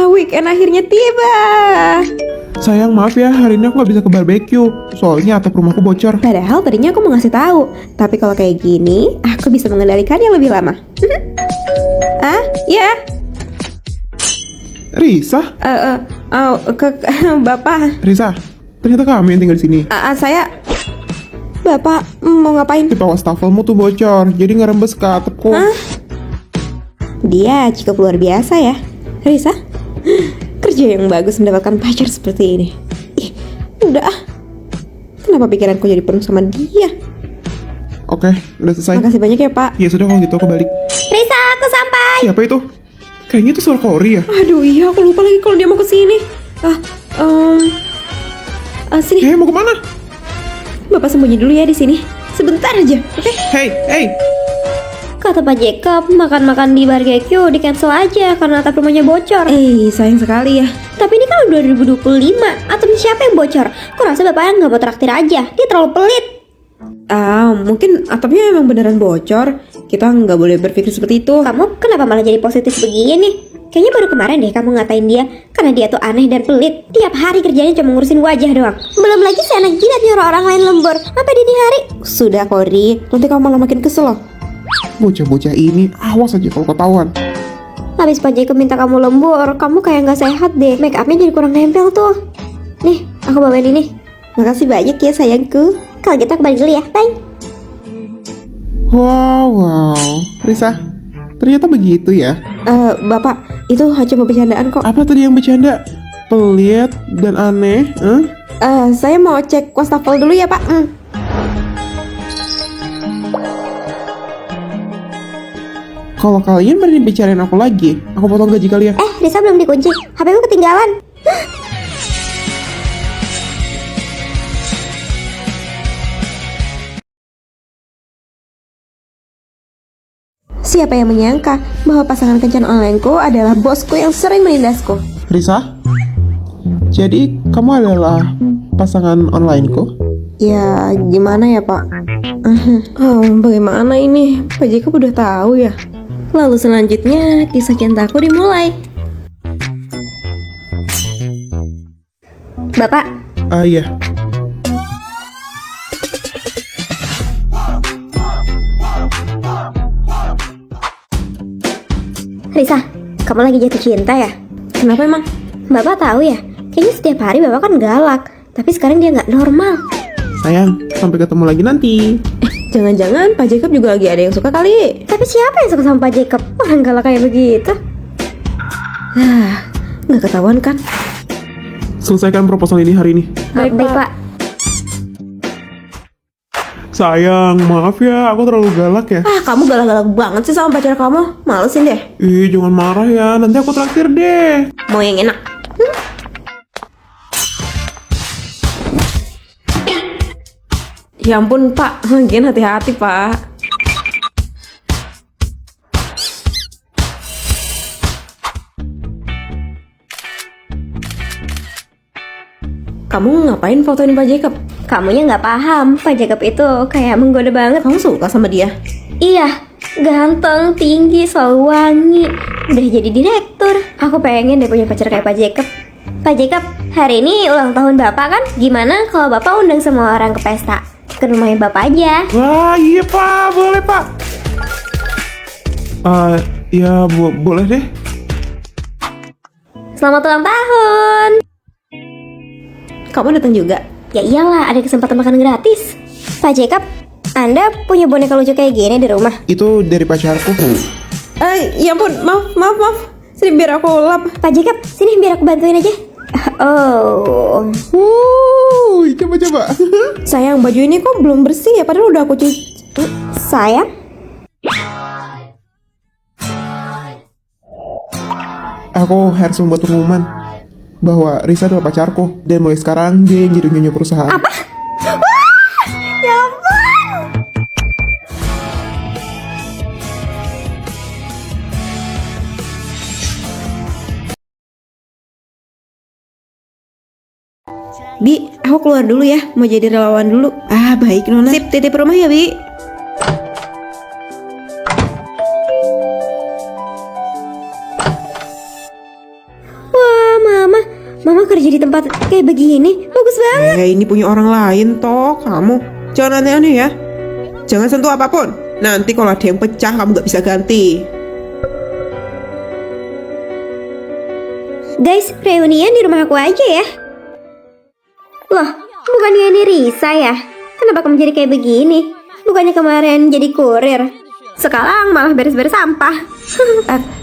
Weekend akhirnya tiba. Sayang, maaf ya. Hari ini aku nggak bisa ke barbeque. Soalnya atap rumahku bocor. Padahal tadinya aku mau ngasih tahu, tapi kalau kayak gini, aku bisa mengendalikannya lebih lama. Ya. Risa? Bapak. Risa, ternyata kamu yang tinggal di sini. Saya. Bapak mau ngapain? Pipa wastafelmu tuh bocor, jadi ngerembes ke atapku. Dia cukup luar biasa ya, Risa. Kerja yang bagus mendapatkan pacar seperti ini. Ih, udah ah. Kenapa pikiranku jadi penuh sama dia? Oke, udah selesai. Makasih banyak ya Pak. Ya sudah, kalau gitu aku balik. Risa, aku sampai. Siapa itu? Kayaknya itu suara Kori ya. Aduh iya, aku lupa lagi kalau dia mau kesini. Sini. Mau kemana? Bapak sembunyi dulu ya di sini. Sebentar aja, oke? Hey. Kata Pak Jacob, makan-makan di barbeque di cancel aja karena atap rumahnya bocor. Sayang sekali ya. Tapi ini kan udah 2025, atap siapa yang bocor? Kurasa bapaknya nggak mau traktir aja, dia terlalu pelit. Mungkin atapnya emang beneran bocor. Kita nggak boleh berpikir seperti itu. Kamu kenapa malah jadi positif begini? Kayaknya baru kemarin deh kamu ngatain dia karena dia tuh aneh dan pelit. Tiap hari kerjanya cuma ngurusin wajah doang. Belum lagi si anak jilat nyuruh orang lain lembur. Apa dini hari? Sudah Kori, nanti kamu malah makin kesel loh. Bocah-bocah ini, awas aja kalau ketahuan. Habis Pak Jacob minta kamu lembur, kamu kayak nggak sehat deh. Make upnya jadi kurang nempel tuh. Nih, aku bawain ini. Makasih banyak ya sayangku. Kalau gitu aku balik dulu ya, bye. Wow. Risa, ternyata begitu ya. Bapak, itu cuma bercandaan kok. Apa tadi yang bercanda? Pelit dan aneh? Saya mau cek wastafel dulu ya Pak. Kalau kalian berani bicarain aku lagi, aku potong gaji kalian. Risa belum dikunci. HP ku ketinggalan. Siapa yang menyangka bahwa pasangan kencan onlineku adalah bosku yang sering menindasku. Risa, jadi kamu adalah pasangan onlineku? Ya, gimana ya Pak? Bagaimana ini? Pak Jacob udah tahu ya. Lalu selanjutnya kisah cintaku dimulai. Bapak, Iya. Risa, kamu lagi jatuh cinta ya? Kenapa emang? Bapak tahu ya, kayaknya setiap hari Bapak kan galak. Tapi sekarang dia nggak normal. Sayang, sampai ketemu lagi nanti. Jangan-jangan Pak Jacob juga lagi ada yang suka kali. Tapi siapa yang suka sama Pak Jacob? Orang galak kayak begitu. Nggak ketahuan kan? Selesaikan proposal ini hari ini. Baik, Pak. Sayang, maaf ya, aku terlalu galak ya. Kamu galak-galak banget sih sama pacar kamu. Malesin deh. Jangan marah ya, nanti aku traktir deh. Mau yang enak. Ya ampun Pak, lagian hati-hati Pak. Kamu ngapain fotoin Pak Jacob? Kamunya nggak paham, Pak Jacob itu kayak menggoda banget. Kamu suka sama dia? Iya, Ganteng, tinggi, selalu wangi. Udah jadi direktur. Aku pengen deh punya pacar kayak Pak Jacob. Pak Jacob, hari ini ulang tahun Bapak kan? Gimana kalau Bapak undang semua orang ke pesta? Ke rumahnya Bapak aja. Wah, iya Pak, boleh Pak. Ya boleh deh. Selamat ulang tahun. Kamu datang juga? Ya iyalah, ada kesempatan makan gratis. Pak Jacob, Anda punya boneka lucu kayak gini di rumah? Itu dari pacarku. Ya ampun, maaf. Sini biar aku lap. Pak Jacob, sini biar aku bantuin aja. Oh, Coba. Sayang, baju ini kok belum bersih ya? Padahal udah aku cuci. sayang. Aku harus membuat pengumuman bahwa Risa adalah pacarku dan mulai sekarang dia yang jadi nyonya perusahaan. Apa? Ya ampun. Bi, aku keluar dulu ya. Mau jadi relawan dulu. Baik Nona. Sip, titip rumah ya, Bi. Wah, Mama kerja di tempat kayak begini. Bagus banget. Ini punya orang lain toh. Kamu jangan aneh-aneh ya. Jangan sentuh apapun. Nanti kalau ada yang pecah kamu gak bisa ganti. Guys, reunian di rumah aku aja ya. Loh, bukannya ini Risa ya? Kenapa kamu jadi kayak begini? Bukannya kemarin jadi kurir, sekarang malah beres-beres sampah.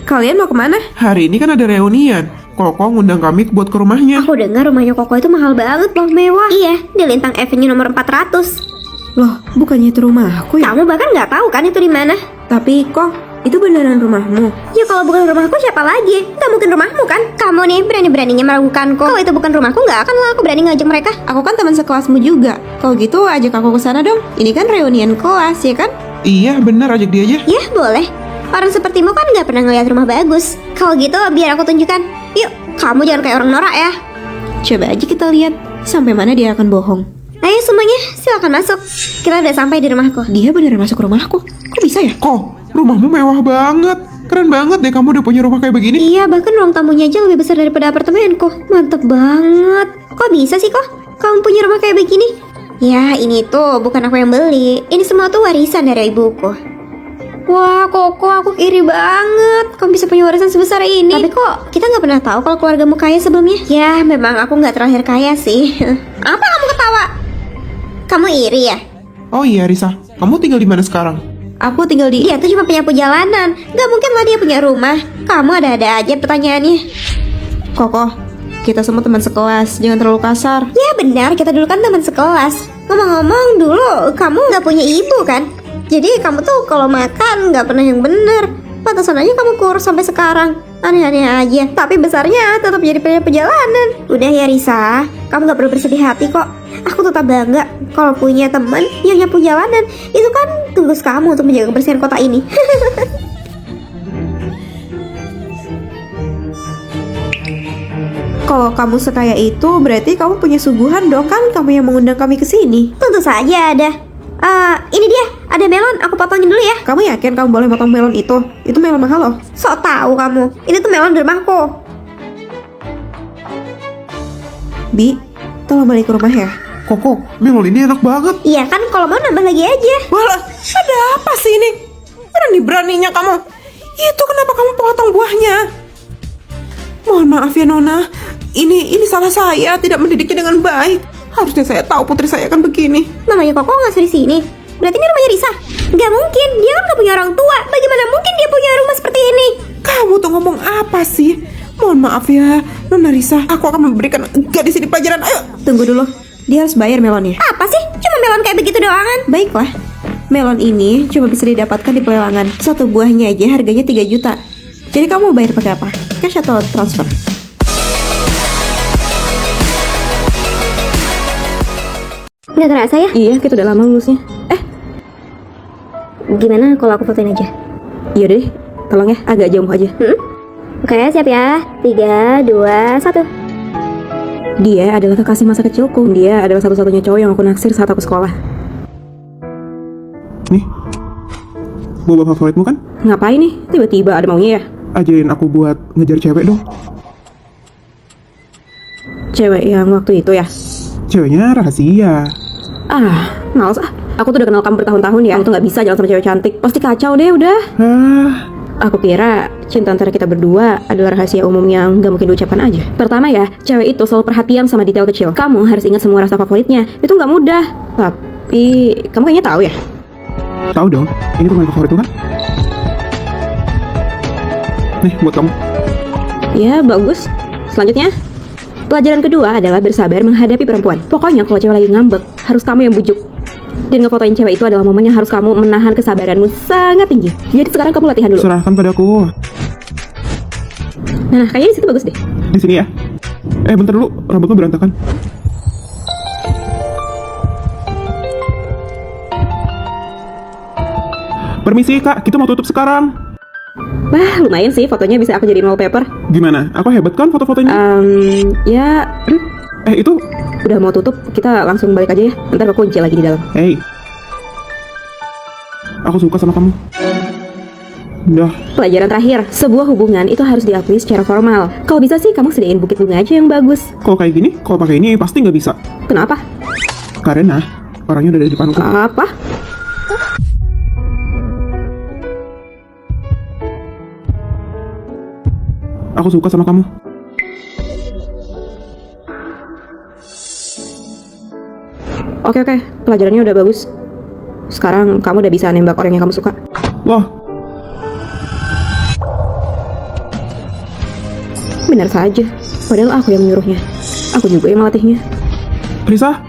Kalian mau kemana? Hari ini kan ada reunian. Koko ngundang kami buat ke rumahnya. Aku dengar rumahnya Koko itu mahal banget loh, mewah. Iya, di Lintang Avenue nomor 400. Loh, bukannya itu rumahku ya? Kamu bahkan nggak tahu kan itu di mana? Tapi kok itu beneran rumahmu? Ya kalau bukan rumahku siapa lagi? Gak mungkin rumahmu kan? Kamu nih berani-beraninya meragukanku. Kalau itu bukan rumahku nggak akan lah aku berani ngajak mereka. Aku kan teman sekelasmu juga. Kalau gitu ajak aku ke sana dong. Ini kan reunian kelas ya kan? Iya, bener, ajak dia aja. Ya boleh. Orang sepertimu kan nggak pernah ngeliat rumah bagus. Kalau gitu biar aku tunjukkan. Yuk, kamu jangan kayak orang norak ya. Coba aja kita lihat sampai mana dia akan bohong. Ayo semuanya, silakan masuk. Kita udah sampai di rumahku. Dia beneran masuk rumahku. Kok bisa ya? Kok, rumahmu mewah banget. Keren banget deh kamu udah punya rumah kayak begini. Iya, bahkan ruang tamunya aja lebih besar daripada apartemenku. Mantep banget. Kok bisa sih kok? Kamu punya rumah kayak begini? Ya, ini tuh bukan aku yang beli. Ini semua tuh warisan dari ibuku. Wah, Koko, aku iri banget. Kamu bisa punya warisan sebesar ini. Tapi kok kita nggak pernah tahu kalau keluargamu kaya sebelumnya? Ya, memang aku nggak terlahir kaya sih. Apa kamu ketawa? Kamu iri ya? Oh iya Risa, kamu tinggal di mana sekarang? Aku tinggal di... Dia tuh cuma penyapu jalanan. Gak mungkin lah dia punya rumah. Kamu ada-ada aja pertanyaannya. Koko, kita semua teman sekelas. Jangan terlalu kasar. Ya benar, kita dulu kan teman sekelas. Ngomong-ngomong dulu, kamu nggak punya ibu kan? Jadi kamu tuh kalau makan nggak pernah yang bener. Pantesan aja kamu kurus sampai sekarang. Aneh-aneh aja. Tapi besarnya tetap jadi penyapu jalanan. Udah ya Risa, kamu nggak perlu bersedih hati kok. Aku tetap bangga kalau punya teman yang nyapu jalanan. Itu kan tugas kamu untuk menjaga kebersihan kota ini. Kalau kamu sekaya itu, berarti kamu punya suguhan dong kan? Kamu yang mengundang kami ke sini. Tentu saja ada. Ini dia, ada melon. Aku potongin dulu ya. Kamu yakin kamu boleh potong melon itu? Itu melon mahal loh. Sok tahu kamu. Ini tuh melon di rumahku. Bi, tolong balik ke rumah ya. Koko, melon ini enak banget. Iya kan, kalau mau nambah lagi aja. Walah, ada apa sih ini? Berani-beraninya kamu. Itu kenapa kamu potong buahnya? Mohon maaf ya Nona. Ini salah saya, tidak mendidiknya dengan baik. Harusnya saya tahu putri saya akan begini. Namanya Koko nggak di sini. Berarti ini rumahnya Risa. Gak mungkin, dia kan gak punya orang tua. Bagaimana mungkin dia punya rumah seperti ini? Kamu tuh ngomong apa sih? Mohon maaf ya, Nona Risa. Aku akan memberikan gadis ini pelajaran. Ayo. Tunggu dulu, dia harus bayar melonnya. Apa sih? Cuma melon kayak begitu doangan. Baiklah, melon ini cuma bisa didapatkan di pelelangan. Satu buahnya aja harganya 3 juta. Jadi kamu bayar pakai apa? Cash atau transfer? Nggak kerasa ya? Iya, kita udah lama lulusnya. Gimana kalau aku fotoin aja? Iya deh, tolong ya, agak jauh aja. Oke, siap ya. 3, 2, 1. Dia adalah kekasih masa kecilku. Dia adalah satu-satunya cowok yang aku naksir saat aku sekolah. Nih, boba favoritmu kan? Ngapain nih? Tiba-tiba ada maunya ya? Ajarin aku buat ngejar cewek dong. Cewek yang waktu itu ya? Ceweknya rahasia. Ah, males ah. Aku tuh udah kenal kamu bertahun-tahun ya. Kamu tuh gak bisa jalan sama cewek cantik. Pasti kacau deh udah. Ah, Aku kira cinta antara kita berdua adalah rahasia umum yang gak mungkin diucapkan aja. Pertama ya, cewek itu selalu perhatian sama detail kecil. Kamu harus ingat semua rasa favoritnya. Itu gak mudah. Tapi, kamu kayaknya tahu ya? tahu dong. Ini pemain favoritmu kan? Nih, buat kamu. Ya, bagus. Selanjutnya, pelajaran kedua adalah bersabar menghadapi perempuan. Pokoknya kalau cewek lagi ngambek, harus kamu yang bujuk. Dan ngefotoin cewek itu adalah momen yang harus kamu menahan kesabaranmu sangat tinggi. Jadi sekarang kamu latihan dulu. Serahkan padaku. Nah, kayaknya di situ bagus deh. Di sini ya. Bentar dulu, rambutku berantakan. Permisi kak, kita mau tutup sekarang. Wah, lumayan sih fotonya bisa aku jadiin wallpaper. Gimana? Aku hebat kan foto-fotonya? Ya, Itu. udah mau tutup, kita langsung balik aja ya. Ntar kekunci lagi di dalam. Hey. Aku suka sama kamu. Udah. Pelajaran terakhir, sebuah hubungan itu harus diakui secara formal. Kalau bisa sih kamu sediain bukit bunga aja yang bagus. Kalau kayak gini, kalau pakai ini pasti nggak bisa. Kenapa? Karena orangnya udah ada di depanku. Apa? Aku suka sama kamu. Oke, pelajarannya udah bagus. Sekarang kamu udah bisa nembak orang yang kamu suka. Wah, Benar saja, padahal aku yang menyuruhnya. Aku juga yang melatihnya. Risa.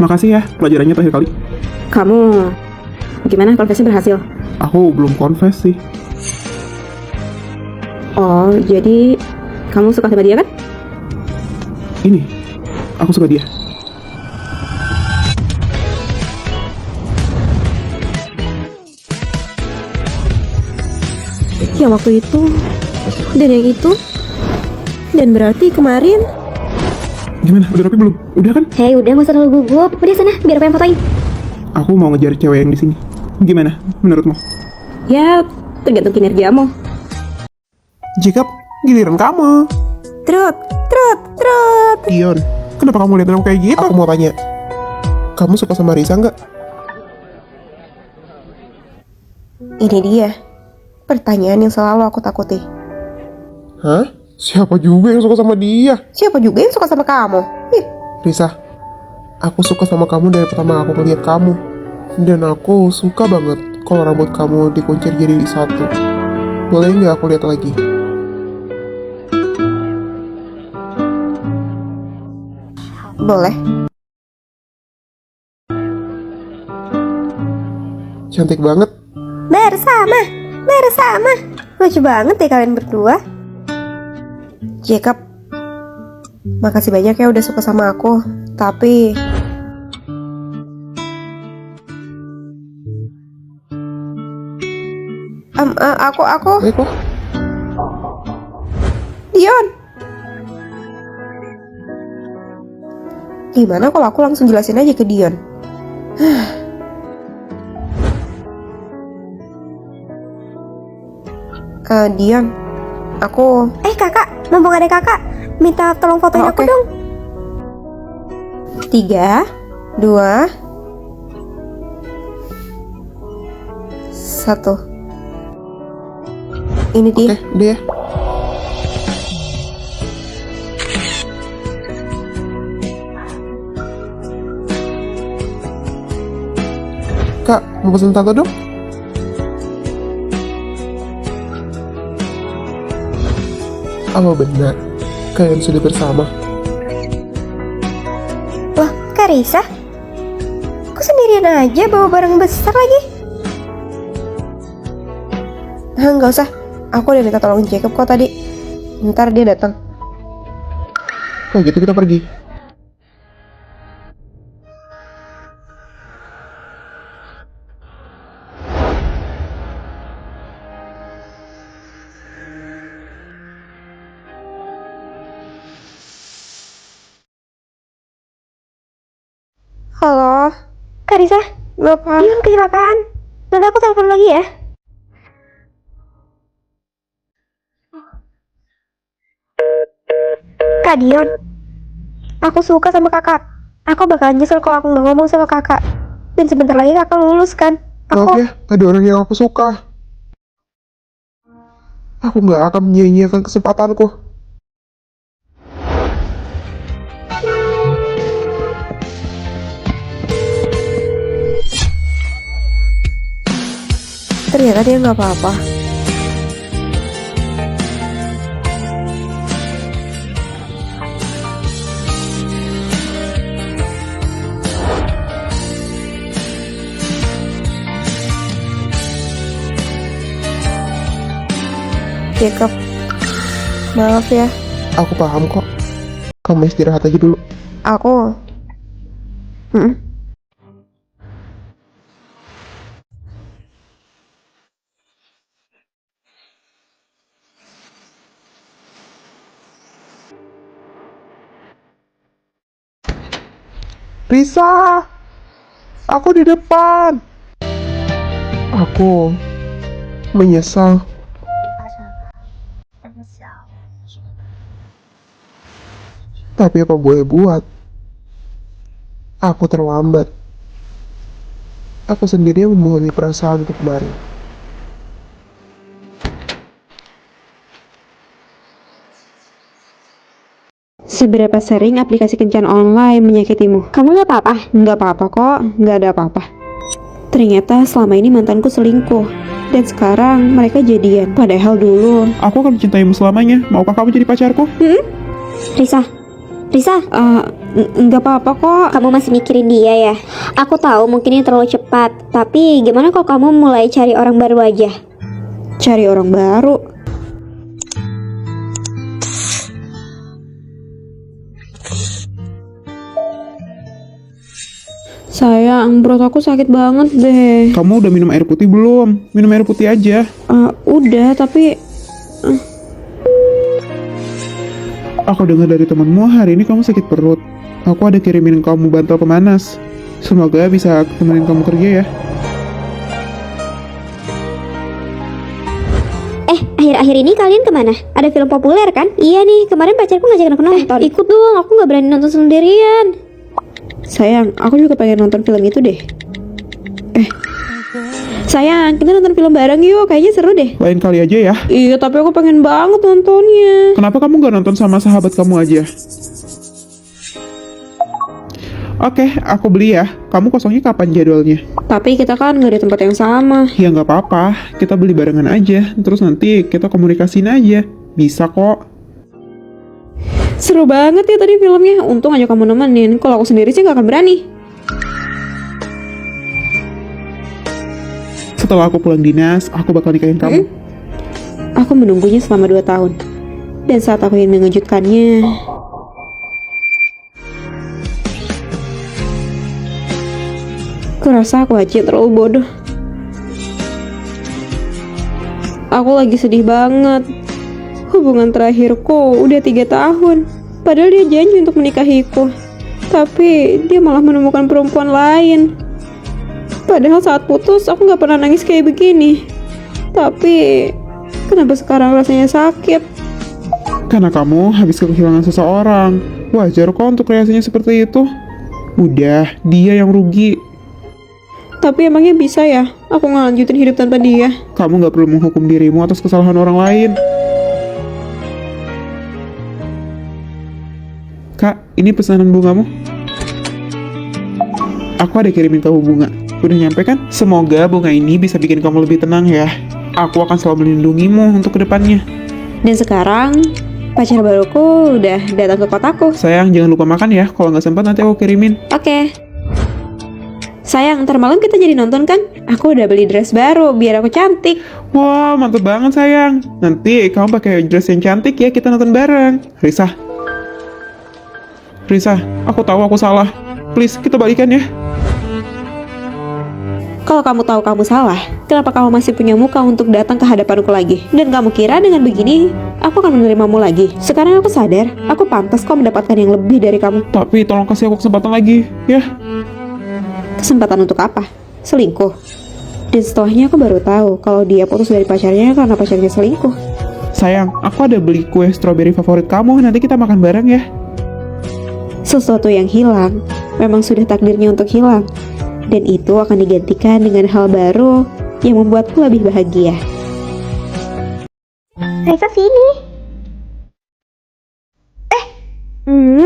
Makasih ya, pelajarannya terakhir kali. Kamu gimana, konfesi berhasil? Aku belum confess sih. Oh, jadi kamu suka sama dia kan? Ini, aku suka dia. Yang waktu itu, dan yang itu, dan berarti kemarin. Gimana, udah rapi belum? Udah kan? Hei, udah gak usah terlalu gugup. Udah sana, biar apa yang fotoin. Aku mau ngejar cewek yang di sini. Gimana, menurutmu? Ya, tergantung kinerjamu. Jacob, giliran kamu. Trut. Dion, kenapa kamu lihat aku kayak gitu? Aku mau tanya, kamu suka sama Risa nggak? Ini dia, pertanyaan yang selalu aku takuti. Hah? Siapa juga yang suka sama dia? Siapa juga yang suka sama kamu? Ih, Risa, aku suka sama kamu dari pertama aku melihat kamu. Dan aku suka banget kalau rambut kamu dikuncir jadi satu. Boleh nggak aku lihat lagi? boleh. Cantik banget. Bersama. Lucu banget deh kalian berdua. Jacob, makasih banyak ya udah suka sama aku. Tapi aku Kok? Dion. Gimana kalau aku langsung jelasin aja ke Dion? Dion, aku Kakak, mumpung ada kakak, minta tolong fotoin Oh, aku oke. dong. 3, 2, 1. Ini dia. Udah ya. Kak, mau pesen tato dong? Apa benar kalian sudah bersama? Wah, Kak Risa? Aku sendirian aja bawa barang besar lagi. Nggak usah. Aku udah minta tolong Jacob kok tadi. Ntar dia datang. Kalau gitu kita pergi. Halo. Kak Risa, Apa? Dion kecelakaan. Nanti aku telepon lagi ya. Kak Dion, aku suka sama kakak. Aku bakalan nyesel kalau aku nggak ngomong sama kakak. Dan sebentar lagi kakak lulus kan? Maaf ya, ada orang yang aku suka. Aku nggak akan menyia-nyiakan kesempatanku. Ternyata dia nggak apa-apa. Jacob, maaf ya. Aku paham kok. Kamu istirahat aja dulu. Aku Risa! Aku di depan! Aku menyesal. Tapi apa boleh buat? Aku terlambat. Aku sendiri yang membohongi perasaan untuk kemarin. Seberapa sering aplikasi kencan online menyakitimu? Kamu nggak apa-apa? Nggak apa-apa kok, nggak ada apa-apa. Ternyata selama ini mantanku selingkuh. Dan sekarang mereka jadian. Padahal dulu Aku akan mencintaimu selamanya. Maukah kamu jadi pacarku? Risa, nggak apa-apa kok. kamu masih mikirin dia ya? Aku tahu mungkin ini terlalu cepat. Tapi gimana kalau kamu mulai cari orang baru aja? Cari orang baru. Sayang, perut aku sakit banget deh. Kamu udah minum air putih belum? Minum air putih aja. Udah, tapi Aku dengar dari temanmu hari ini kamu sakit perut. Aku ada kirimin kamu bantal pemanas. Semoga bisa temenin kamu kerja ya. Akhir-akhir ini kalian kemana? Ada film populer kan? Iya nih, kemarin pacarku ngajakin aku nonton. Ikut dong, aku nggak berani nonton sendirian. sayang, aku juga pengen nonton film itu deh. Sayang, kita nonton film bareng yuk, kayaknya seru deh. Lain kali aja ya. Iya, tapi aku pengen banget nontonnya. Kenapa kamu gak nonton sama sahabat kamu aja? Oke, aku beli ya. Kamu kosongnya kapan jadwalnya? Tapi kita kan nggak di tempat yang sama. Ya nggak apa-apa, kita beli barengan aja. Terus nanti kita komunikasiin aja. Bisa kok. Seru banget ya tadi filmnya. Untung aja kamu nemenin. Kalau aku sendiri sih nggak akan berani. Setelah aku pulang dinas, aku bakal nikahin kamu. Aku menunggunya selama 2 tahun. Dan saat aku ingin mengejutkannya, kurasa aku aja terlalu bodoh. Aku lagi sedih banget. Hubungan terakhirku udah 3 tahun. Padahal dia janji untuk menikahiku. Tapi dia malah menemukan perempuan lain. Padahal saat putus aku gak pernah nangis kayak begini. Tapi kenapa sekarang rasanya sakit? Karena kamu habis kehilangan seseorang. Wajar kok untuk reaksinya seperti itu. Udah, dia yang rugi. Tapi emangnya bisa ya aku ngelanjutin hidup tanpa dia? Kamu gak perlu menghukum dirimu atas kesalahan orang lain. Kak, ini pesanan bungamu. Aku ada kirimin kamu bunga. Udah nyampe kan? Semoga bunga ini bisa bikin kamu lebih tenang ya. Aku akan selalu melindungimu untuk kedepannya. Dan sekarang pacar baruku udah datang ke kotaku. Sayang, jangan lupa makan ya. Kalau nggak sempat nanti aku kirimin. Oke. Sayang, ntar malam kita jadi nonton kan? Aku udah beli dress baru biar aku cantik. Wah, mantep banget sayang. Nanti kamu pakai dress yang cantik ya, kita nonton bareng. Risa, aku tahu aku salah. Please, kita balikan ya. Kalau kamu tahu kamu salah, kenapa kamu masih punya muka untuk datang ke hadapanku lagi? Dan kamu kira dengan begini, aku akan menerimamu lagi? Sekarang aku sadar, aku pantas kok mendapatkan yang lebih dari kamu. Tapi tolong kasih aku kesempatan lagi, ya. Kesempatan untuk apa? Selingkuh. Dan setelahnya aku baru tahu kalau dia putus dari pacarnya karena pacarnya selingkuh. Sayang, aku ada beli kue strawberry favorit kamu. Nanti kita makan bareng ya. Sesuatu yang hilang memang sudah takdirnya untuk hilang. Dan itu akan digantikan dengan hal baru yang membuatku lebih bahagia. Risa sini.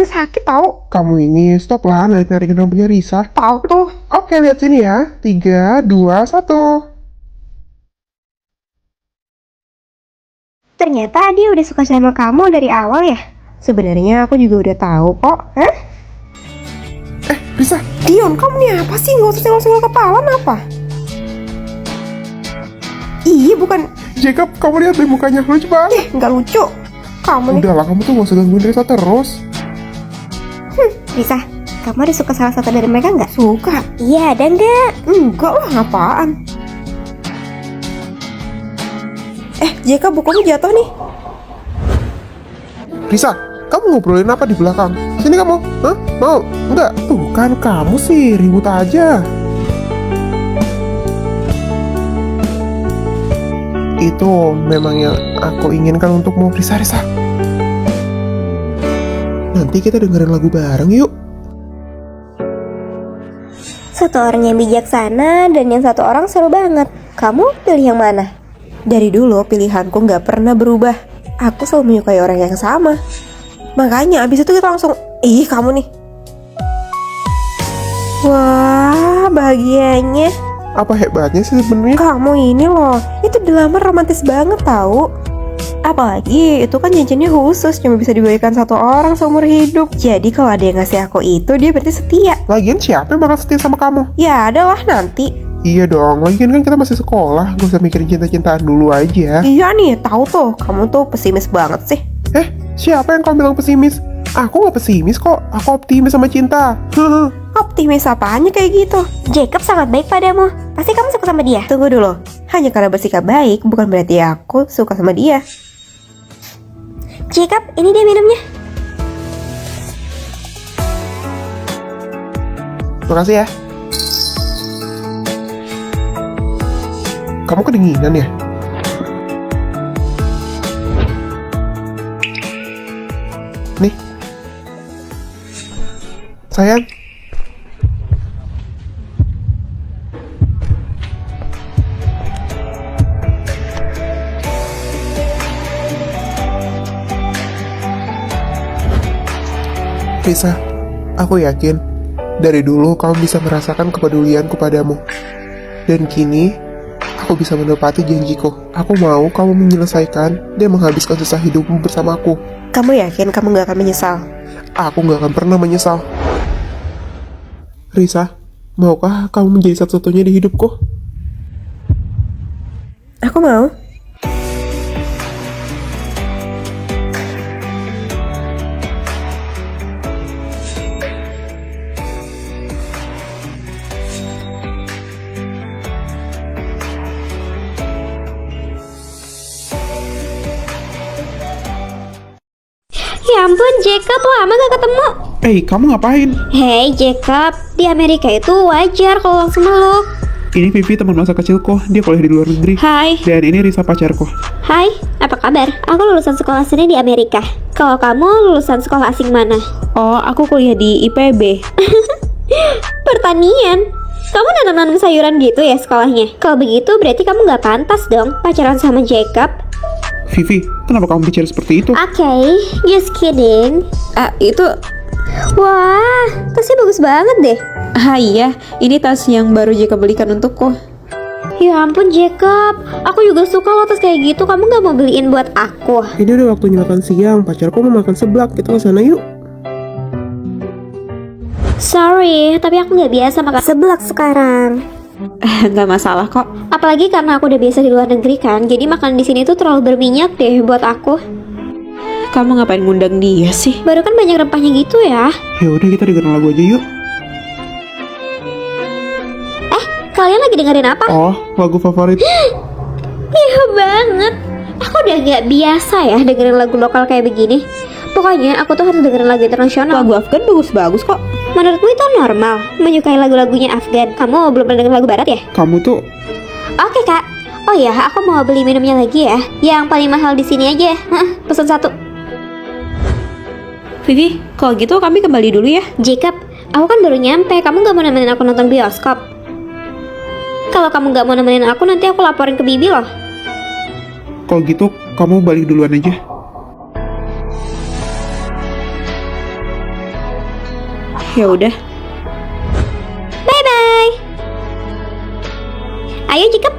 Sakit tau. Kamu ini stop lah narik-narikin rambutnya Risa. Tahu tuh. Oke, lihat sini ya. 3, 2, 1. Ternyata dia udah suka sama kamu dari awal ya? Sebenarnya aku juga udah tahu kok. Hah? Risa, Dion, kamu nih apa sih? Nggak usah senggol-senggol kepala, apa? Iya, bukan. Jacob, kamu lihat deh mukanya lucu banget. Nggak lucu. Kamu nih. Udahlah, kamu tuh gak usah gangguin Risa terus. Risa, kamu ada suka salah satu dari mereka nggak? Suka. Iya, ada nggak? Enggak lah, apaan? Jeka, bukunya jatuh nih. Risa, kamu ngobrolin apa di belakang? Sini kamu. Hah? Mau? Enggak? Tuh kan kamu sih ribut aja. Itu memang yang aku inginkan untukmu, Risa. Nanti kita dengerin lagu bareng yuk. Satu orang yang bijaksana dan yang satu orang seru banget. Kamu pilih yang mana? Dari dulu pilihanku nggak pernah berubah. Aku selalu menyukai orang yang sama. Makanya abis itu kita langsung, kamu nih. Wah, bahagianya. Apa hebatnya sih sebenarnya? Kamu ini loh, itu drama romantis banget tahu. Apalagi itu kan cincinnya khusus, cuma bisa diberikan satu orang seumur hidup. Jadi kalau ada yang ngasih aku itu, dia berarti setia. Lagian siapa yang bakal setia sama kamu? Ya adalah nanti. Iya dong, lagian kan kita masih sekolah. Gak usah mikirin cinta-cintaan dulu aja. Iya nih, tahu tuh, kamu tuh pesimis banget sih. Siapa yang kamu bilang pesimis? Aku gak pesimis kok, aku optimis sama cinta. Optimis apaannya kayak gitu? Jacob sangat baik padamu. Pasti kamu suka sama dia. Tunggu dulu, hanya karena bersikap baik bukan berarti aku suka sama dia. Jacob, ini dia minumnya. Makasih ya. Kamu kedinginan ya? Nih. Sayang. Risa, aku yakin dari dulu kamu bisa merasakan kepedulianku padamu. Dan kini, aku bisa menepati janjiku. Aku mau kamu menyelesaikan dan menghabiskan sisa hidupmu bersamaku. Kamu yakin kamu gak akan menyesal? Aku gak akan pernah menyesal. Risa, maukah kamu menjadi satu-satunya di hidupku? Aku mau. Ya ampun, Jacob, lama gak ketemu. Kamu ngapain? Hey Jacob, di Amerika itu wajar kalau langsung meluk. Ini Vivi, teman masa kecilku. Dia kuliah di luar negeri. Hai. Dan ini Risa, pacarku. Hai, apa kabar? Aku lulusan sekolah seni di Amerika. Kalau kamu lulusan sekolah asing mana? Oh, aku kuliah di IPB. Pertanian. Kamu nanam-nanam sayuran gitu ya sekolahnya? Kalau begitu berarti kamu gak pantas dong pacaran sama Jacob. Vivi, kenapa kamu bicara seperti itu? Oke, just kidding. Itu Wah, tasnya bagus banget deh. iya, ini tas yang baru Jeka belikan untukku. Ya ampun Jacob, aku juga suka loh tas kayak gitu. Kamu gak mau beliin buat aku? Ini udah waktunya makan siang. Pacarku mau makan seblak. Kita ke sana yuk. Sorry, tapi aku gak biasa makan seblak sekarang. Nggak masalah kok. Apalagi karena aku udah biasa di luar negeri kan. Jadi makan di sini tuh terlalu berminyak deh buat aku. Kamu ngapain ngundang dia sih? Baru kan banyak rempahnya gitu ya. Ya udah, kita dengerin lagu aja yuk. Kalian lagi dengerin apa? Oh, lagu favorit. Iya banget. Aku udah gak biasa ya dengerin lagu lokal kayak begini. Pokoknya aku tuh harus dengerin lagu internasional. Lagu Afgan bagus-bagus kok. Menurutmu itu normal menyukai lagu-lagunya Afgan? Kamu belum pernah dengar lagu barat ya? Kamu tuh Oke kak. Oh ya, aku mau beli minumnya lagi ya. Yang paling mahal di sini aja. Pesan 1. Vivi, kalau gitu kami kembali dulu ya. Jacob, aku kan baru nyampe. Kamu gak mau nemenin aku nonton bioskop? Kalau kamu gak mau nemenin aku, nanti aku laporin ke Bibi loh. kalau gitu kamu balik duluan aja. Ya udah. Bye bye. Ayo Jacob.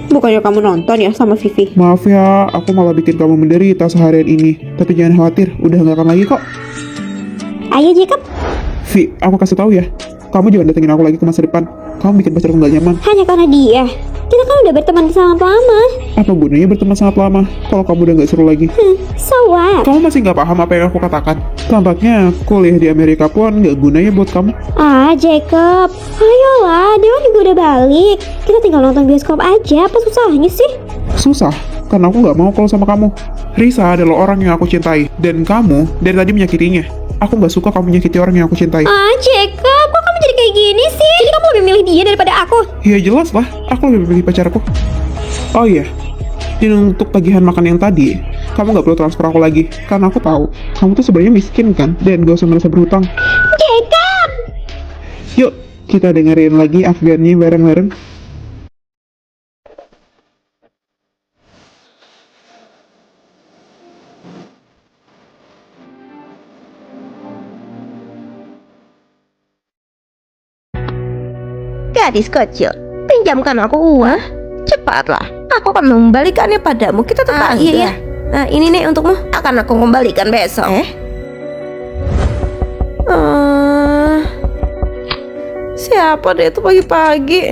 Bukannya kamu nonton ya sama Vivi? Maaf ya, aku malah bikin kamu menderita seharian ini. Tapi jangan khawatir, udah nggak akan lagi kok. Ayo Jacob. Vi, aku kasih tahu ya. Kamu jangan datengin aku lagi ke masa depan. Kamu bikin pacarku nggak nyaman. Hanya karena dia. Kita kan udah berteman sangat lama. Apa gunanya berteman sangat lama kalau kamu udah nggak seru lagi? So what? Kamu masih nggak paham apa yang aku katakan? Tampaknya kuliah di Amerika pun nggak gunanya buat kamu. Ah Jacob, ayolah, Dewan juga udah balik. Kita tinggal nonton bioskop aja. Apa susahnya sih? Susah, karena aku nggak mau kalau sama kamu. Risa adalah orang yang aku cintai, dan kamu dari tadi menyakitinya. Aku nggak suka kamu menyakiti orang yang aku cintai. Ah Jacob, kok kamu jadi kayak gini sih? Jadi kamu lebih milih dia daripada aku? Ya jelas lah, aku lebih memilih pacarku. Oh iya, dan untuk tagihan makan yang tadi, kamu nggak perlu transfer aku lagi, karena aku tahu kamu tuh sebenarnya miskin kan, dan gak usah merasa berhutang. Jacob! Yuk, kita dengerin lagi Afgannya bareng-bareng. Gadis kecil, pinjamkan aku uang. Cepatlah, aku akan mengembalikannya padamu. Kita tetangga. Iya. Nah, ini nih untukmu. Akan aku kembalikan besok. Siapa deh itu pagi-pagi?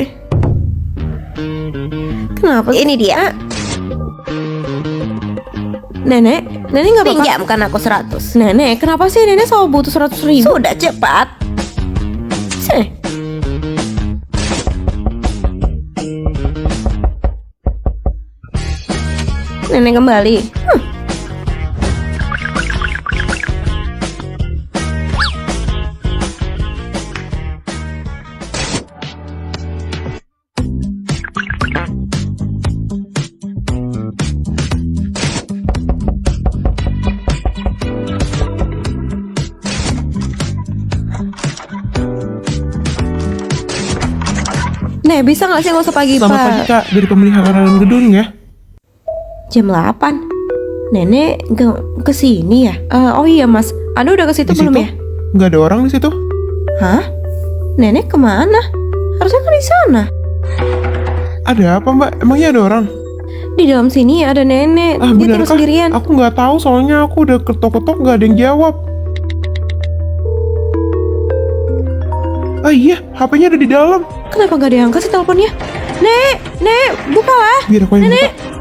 Kenapa sih? Ini dia. Nenek nggak apa-apa. Pinjamkan aku 100. Nenek, kenapa sih nenek selalu butuh 100.000? Sudah cepat. Sini. Nenek kembali. Nek, bisa nggak sih nggak usah pagi, Selamat pagi Pak? kak, dari pemeliharaan gedung ya. Jam 8. Nenek nggak kesini ya? Oh iya mas, Anda udah ke situ Di belum situ ya? nggak ada orang di situ. Hah? Nenek kemana? Harusnya kan di sana. Ada apa mbak? Emangnya ada orang? Di dalam sini ada nenek. Dia Bener tinggal kah? sendirian. Aku nggak tahu soalnya aku udah ketok-ketok nggak ada yang jawab. Ah iya, HP-nya ada di dalam. Kenapa nggak diangkat sih teleponnya? Nek, bukalah. Biar aku yang Nenek. buka.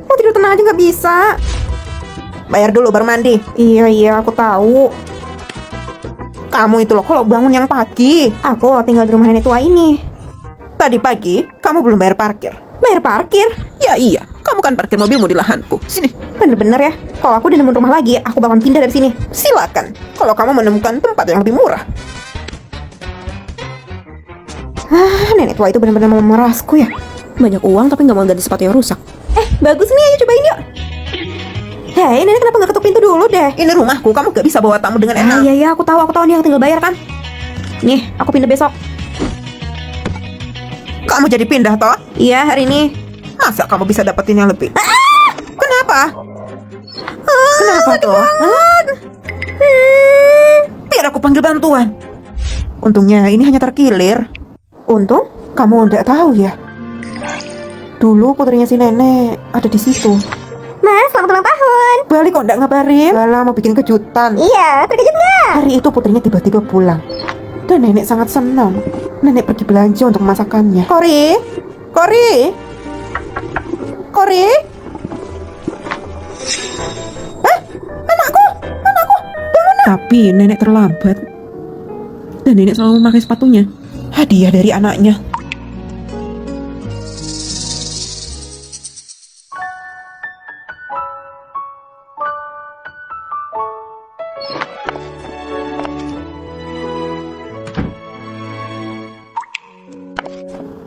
Mau tidur tenang aja nggak bisa. Bayar dulu baru mandi. Iya, aku tahu. Kamu itu loh kalau bangun yang pagi. Aku tinggal di rumah nenek tua ini. Tadi pagi kamu belum bayar parkir. Bayar parkir? Ya iya, kamu kan parkir mobilmu di lahanku. Sini. Bener-bener ya. Kalau aku udah nemu rumah lagi, aku bakal pindah dari sini. Silakan. Kalau kamu menemukan tempat yang lebih murah. Nenek tua itu benar-benar mau merasku ya. Banyak uang tapi nggak mau ganti sepatu yang rusak. Bagus nih, ayo cobain yuk. Hei, nenek kenapa nggak ketuk pintu dulu deh? Ini rumahku, kamu gak bisa bawa tamu dengan enak. Iya, aku tahu nih, tinggal bayar kan. Nih, aku pindah besok. Kamu jadi pindah toh? Iya, hari ini. Masa kamu bisa dapetin yang lebih? Kenapa? Kenapa toh? Biar aku panggil bantuan. Untungnya ini hanya terkilir. Untung kamu tidak tahu ya. Dulu putrinya si nenek ada di situ. Mas, selamat ulang tahun. Balik kok nggak ngabarin? Alah, mau bikin kejutan. Iya, terkejut nggak? Hari itu putrinya tiba-tiba pulang. Dan nenek sangat senang. Nenek pergi belanja untuk masakannya. Kori? Hah? Anakku, bangun nak. Tapi nenek terlambat. Dan nenek selalu memakai sepatunya. Hadiah dari anaknya.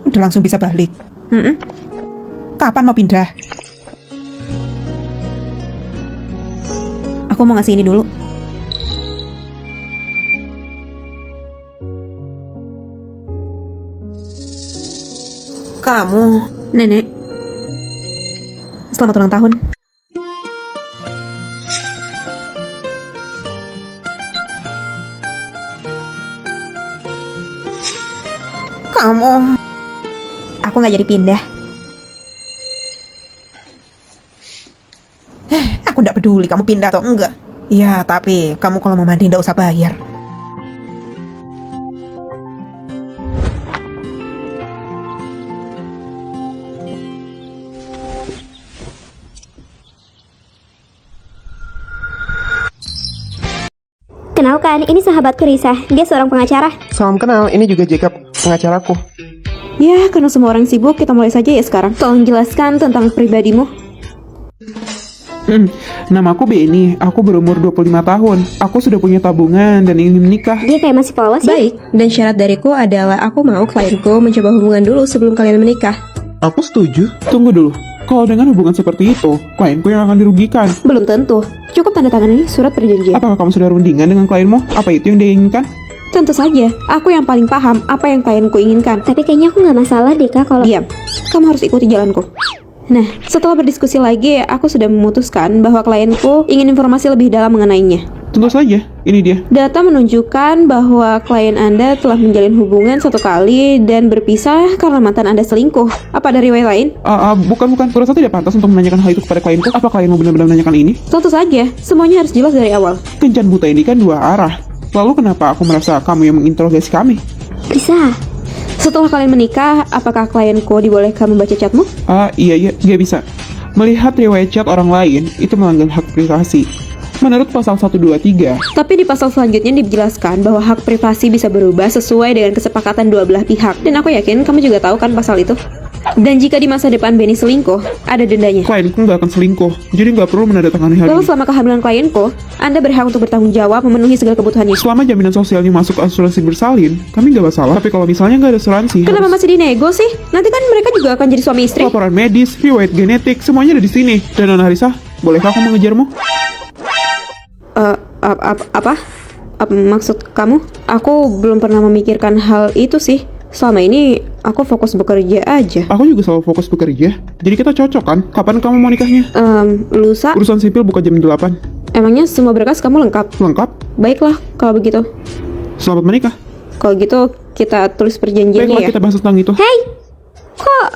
Udah langsung bisa balik. Kapan mau pindah? Aku mau ngasih ini dulu. Kamu, Nenek, selamat ulang tahun. kamu. Aku nggak jadi pindah. Aku nggak peduli kamu pindah atau enggak. Ya, tapi kamu kalau mau mandi nggak usah bayar. Kenalkan, ini sahabatku Risa. Dia seorang pengacara. Salam kenal, ini juga Jacob, pengacaraku. Ya, karena semua orang sibuk, kita mulai saja ya sekarang. Tolong jelaskan tentang pribadimu. Namaku Benny, aku berumur 25 tahun. Aku sudah punya tabungan dan ingin menikah. Dia kayak masih polos ya? Baik, dan syarat dariku adalah aku mau klienku mencoba hubungan dulu sebelum kalian menikah. Aku setuju. Tunggu dulu, kalau dengan hubungan seperti itu, klienku yang akan dirugikan. Belum tentu. Cukup tanda tangan ini surat perjanjian. Apakah kamu sudah rundingan dengan klienmu? Apa itu yang dia inginkan? Tentu saja, aku yang paling paham apa yang klienku inginkan. Tapi kayaknya aku nggak masalah deh kak kalau... Diam, kamu harus ikuti jalanku. Nah, setelah berdiskusi lagi, aku sudah memutuskan bahwa klienku ingin informasi lebih dalam mengenainya. Tentu saja, ini dia. Data menunjukkan bahwa klien Anda telah menjalin hubungan 1 kali dan berpisah karena mantan Anda selingkuh. Apa ada riwayat lain? Bukan. Kurasa tidak pantas untuk menanyakan hal itu kepada klienku. Apa klienmu benar-benar menanyakan ini? Tentu saja, semuanya harus jelas dari awal. Kencan buta ini kan 2 arah. Lalu kenapa aku merasa kamu yang menginterogasi kami? Risa, Setelah kalian menikah, apakah klienku dibolehkan membaca chatmu? Iya, dia bisa. Melihat riwayat chat orang lain, itu melanggar hak privasi. Menurut pasal 123, Tapi di pasal selanjutnya dijelaskan bahwa hak privasi bisa berubah sesuai dengan kesepakatan dua belah pihak. Dan aku yakin kamu juga tahu kan pasal itu. Dan jika di masa depan Benny selingkuh, ada dendanya. klienku nggak akan selingkuh, jadi nggak perlu menandatangani hal Lalu ini. selama kehamilan klienku, Anda berhak untuk bertanggung jawab memenuhi segala kebutuhannya. Selama jaminan sosialnya masuk asuransi bersalin, kami nggak masalah. Tapi kalau misalnya nggak ada asuransi, Kenapa harus masih dinego sih? Nanti kan mereka juga akan jadi suami istri. laporan medis, riwayat genetik, semuanya ada di sini. Dan Nona Risa, bolehkah aku mengejarmu? Apa? Maksud kamu? Aku belum pernah memikirkan hal itu sih. Selama ini aku fokus bekerja aja. Aku juga selalu fokus bekerja. Jadi kita cocok kan? Kapan kamu mau nikahnya? Lusa, Urusan sipil buka jam 8. emangnya semua berkas kamu lengkap? Lengkap? Baiklah, kalau begitu. Selamat menikah. Kalau gitu, kita tulis perjanjiannya Baiklah, ya. kita bahas tentang itu. hey, kok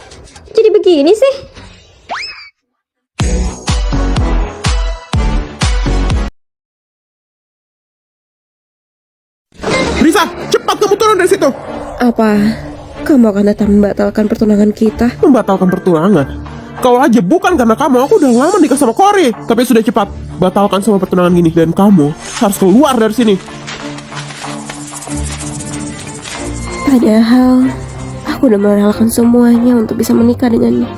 jadi begini sih? Risa, cepat kamu turun dari situ. Apa? Kamu akan tetap membatalkan pertunangan kita? Membatalkan pertunangan? Kalau aja bukan karena kamu, aku udah lama nikah sama Cory. Tapi sudah cepat, batalkan semua pertunangan gini. Dan kamu harus keluar dari sini. Padahal, aku udah merelakan semuanya untuk bisa menikah dengannya.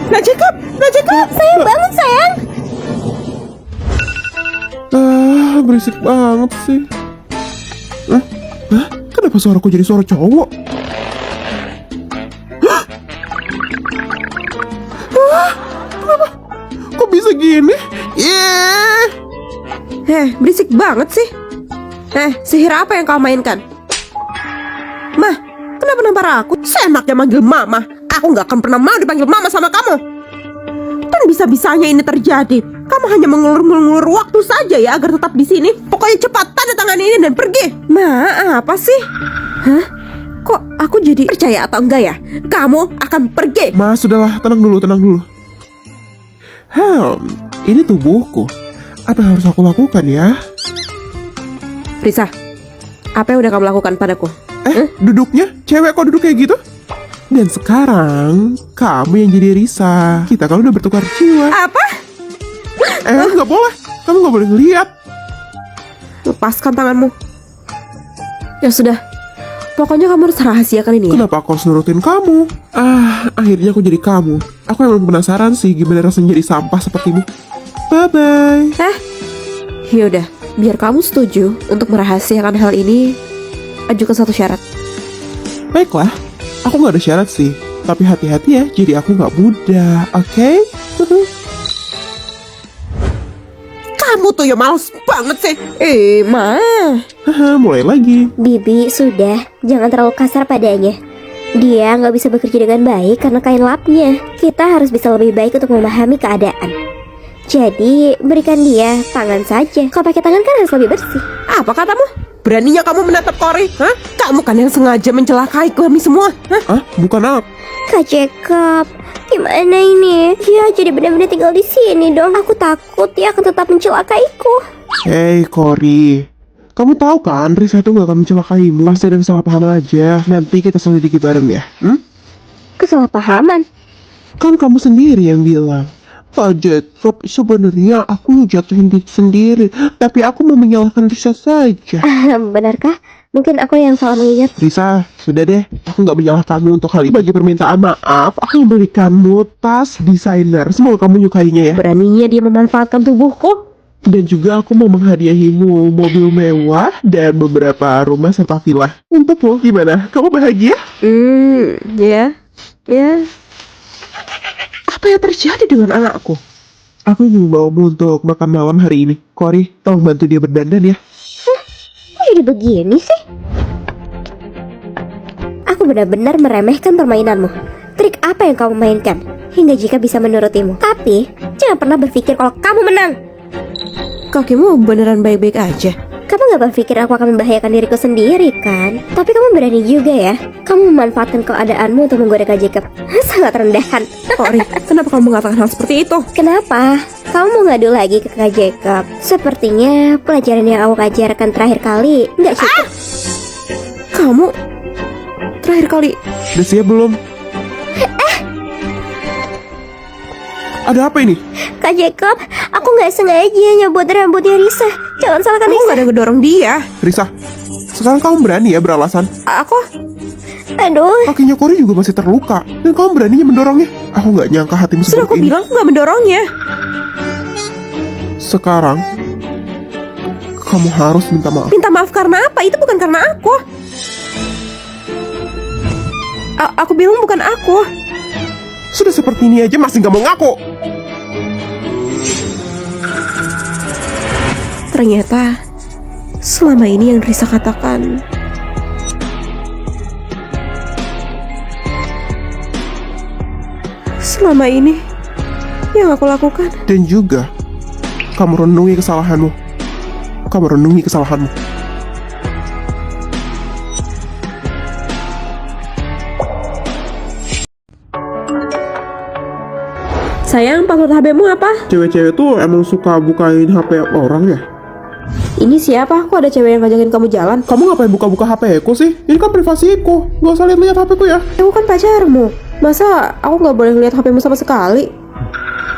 Nak Jacob! Sayang banget sayang. Berisik banget sih. Kenapa suaraku jadi suara cowok? Kenapa? Kok bisa gini? Berisik banget sih. Sihir apa yang kau mainkan? Mah, kenapa nampar aku? Seenaknya manggil mama. Aku nggak akan pernah mau dipanggil mama sama kamu. Dan bisa-bisanya ini terjadi. Kamu hanya mengulur-ngulur waktu saja ya agar tetap di sini. Pokoknya cepat tanda tangan ini dan pergi. Ma, apa sih? Hah? Kok aku jadi percaya atau enggak ya? Kamu akan pergi. Mas, sudahlah, tenang dulu. Ini tubuhku. Apa yang harus aku lakukan ya? Risa, apa yang udah kamu lakukan padaku? Duduknya? Cewek kok duduk kayak gitu? Dan sekarang kamu yang jadi Risa. Kita kan udah bertukar jiwa. Apa? Nggak boleh. Kamu nggak boleh ngeliat. Lepaskan tanganmu. Ya sudah. Pokoknya kamu harus rahasiakan ini ya. Kenapa aku harus nurutin kamu? Akhirnya aku jadi kamu. Aku emang penasaran sih gimana rasanya jadi sampah sepertimu. Bye-bye. Yaudah, biar kamu setuju untuk merahasiakan hal ini, ajukan satu syarat. Baiklah, aku nggak ada syarat sih. Tapi hati-hati ya, jadi aku nggak muda, oke? Kamu tuh ya males banget sih. Ma. Haha, mulai lagi. Bibi, sudah, jangan terlalu kasar padanya. Dia nggak bisa bekerja dengan baik karena kain lapnya. Kita harus bisa lebih baik untuk memahami keadaan. Jadi, berikan dia tangan saja. Kalau pakai tangan kan harus lebih bersih. Apa katamu? Beraninya kamu menatap Cory? Hah? Kamu kan yang sengaja mencelakai kami semua. Hah? Bukan aku. Kak Jacob, gimana ini? Dia jadi benar-benar tinggal di sini dong. Aku takut dia akan tetap mencelakaiku. Hey, Cory. Kamu tahu kan, Risa itu gak akan mencelakaimu. Pasti ada kesalahpahaman aja. Nanti kita selidiki bareng ya. Kesalahpahaman? Kan kamu sendiri yang bilang, Pak Jacob, sebenarnya aku jatuhin diri sendiri. Tapi aku mau menyalahkan Risa saja. Benarkah? Mungkin aku yang salah mengingat. Risa, sudah deh. Aku gak menyalahkanmu untuk hal ini. Bagi permintaan maaf, aku memberikanmu tas desainer. Semoga kamu menyukainya ya. Beraninya dia memanfaatkan tubuhku. Dan juga aku mau menghadiahimu mobil mewah dan beberapa rumah serta villa. Untukmu, gimana? Kamu bahagia? Ya. Apa yang terjadi dengan anakku? Aku ingin membawamu untuk makan malam hari ini. Cory, tolong bantu dia berdandan ya. Kok jadi begini sih? Aku benar-benar meremehkan permainanmu. Trik apa yang kamu mainkan? Hingga jika bisa menurutimu. Tapi, jangan pernah berpikir kalau kamu menang. Kakimu beneran baik-baik aja. Kamu gak berpikir aku akan membahayakan diriku sendiri kan? Tapi kamu berani juga ya. Kamu memanfaatkan keadaanmu untuk menggoda Kak Jacob. Sangat rendahan. Cory, kenapa kamu mengatakan hal seperti itu? Kenapa? Kamu mau ngadu lagi ke Kak Jacob? Sepertinya pelajaran yang aku ajarkan terakhir kali nggak cukup. Kamu terakhir kali. Udah siap belum? Ada apa ini? Kak Jacob, aku nggak sengaja nyabut rambutnya Risa. Jangan salahkan Kamu Risa. gak ada ngedorong dia. Risa, sekarang kamu berani ya beralasan? Aku Aduh, Kakinya Cory juga masih terluka. Dan kamu beraninya mendorongnya? Aku gak nyangka hatimu sudah seperti aku ini. bilang aku gak mendorongnya. Sekarang kamu harus minta maaf. Minta maaf karena apa? Itu bukan karena aku. Aku bilang bukan aku. Sudah seperti ini aja masih gak mau ngaku. Ternyata selama ini yang Risa katakan selama ini yang aku lakukan. Dan juga kamu renungi kesalahanmu. Kamu renungi kesalahanmu. Sayang, password HP-mu apa? Cewek-cewek tuh emang suka bukain HP orang ya? Ini siapa? Kok ada cewek yang ngajakin kamu jalan? Kamu ngapain buka-buka HP ku sih? Ini kan privasiku. Gak usah lihat-lihat HP ku ya. Aku kan pacarmu. Masa aku gak boleh lihat HP-mu sama sekali?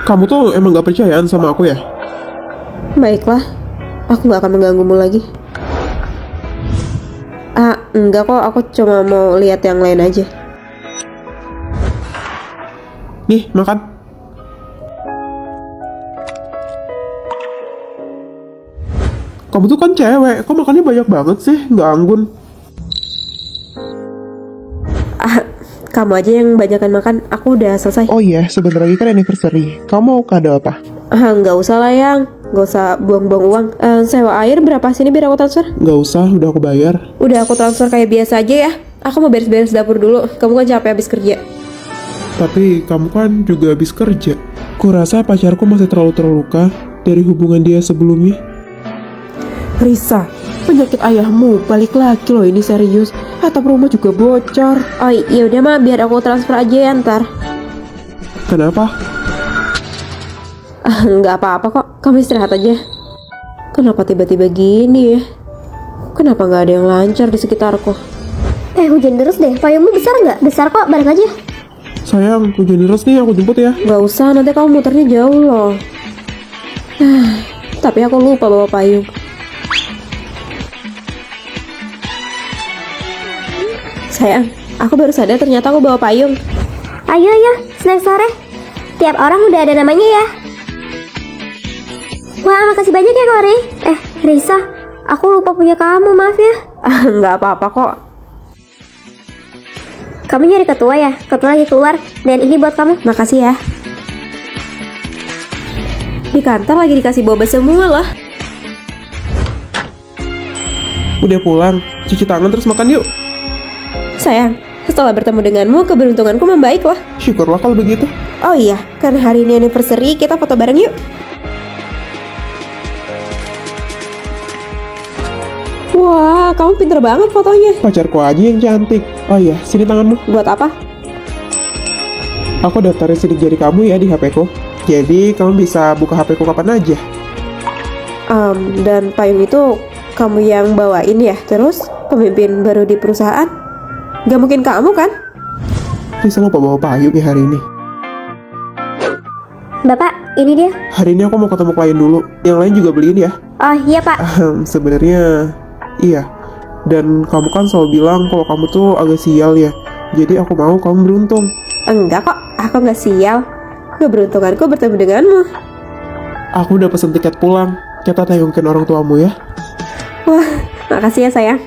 Kamu tuh emang gak percayaan sama aku ya? Baiklah, aku gak akan mengganggumu lagi. Enggak kok, aku cuma mau lihat yang lain aja. Nih, makan. Kamu tuh kan cewek, kok makannya banyak banget sih? Nggak anggun. Kamu aja yang banyakan makan, aku udah selesai. Oh iya, sebentar lagi kan anniversary. Kamu mau kado apa? Nggak usah lah yang, nggak usah buang-buang uang. Sewa air berapa sini biar aku transfer? Nggak usah, udah aku bayar. Udah aku transfer kayak biasa aja ya. Aku mau beres-beres dapur dulu. Kamu kan capek habis kerja. Tapi kamu kan juga habis kerja. Kurasa pacarku masih terlalu terluka dari hubungan dia sebelumnya. Risa, penyakit ayahmu balik lagi loh, ini serius. Atap rumah juga bocor. Oh iya udah mah, biar aku transfer aja ya ntar. Kenapa? Nggak apa-apa kok, kamu istirahat aja. Kenapa tiba-tiba gini ya? Kenapa nggak ada yang lancar di sekitarku? Hujan deras deh. Payungmu besar nggak? Besar kok, balik aja. Sayang, hujan deras nih, aku jemput ya. Gak usah, nanti kamu muternya jauh loh. Tapi aku lupa bawa payung. Sayang, aku baru sadar ternyata aku bawa payung. Ayo, snack sore. Tiap orang udah ada namanya ya. Wah, makasih banyak ya, Kori. Risa, aku lupa punya kamu, maaf ya. Nggak apa-apa kok. Kamu nyari ketua ya? Ketua lagi keluar. Dan ini buat kamu. Makasih ya. Di kantor lagi dikasih boba semua loh. Udah pulang, cuci tangan terus makan yuk. Sayang, setelah bertemu denganmu, keberuntunganku membaik loh. Syukurlah kalau begitu. Oh iya, karena hari ini anniversary, kita foto bareng yuk. Wah, kamu pinter banget fotonya. Pacarku aja yang cantik. Oh iya, sini tanganmu. Buat apa? Aku daftarin sidik jari kamu ya di HP ku. Jadi kamu bisa buka HP ku kapan aja. Dan payung itu kamu yang bawain ya? Terus pemimpin baru di perusahaan? Gak mungkin kamu kan? Risa lupa bawa payung ya hari ini. Bapak, ini dia. Hari ini aku mau ketemu klien dulu. Yang lain juga beliin ya. Oh iya, Pak. Sebenarnya iya. Dan kamu kan selalu bilang kalau kamu tuh agak sial ya. Jadi aku mau kamu beruntung. Enggak kok, aku gak sial. Keberuntunganku bertemu denganmu. Aku udah pesen tiket pulang. Kita tengokkan orang tuamu ya. Wah, makasih ya sayang.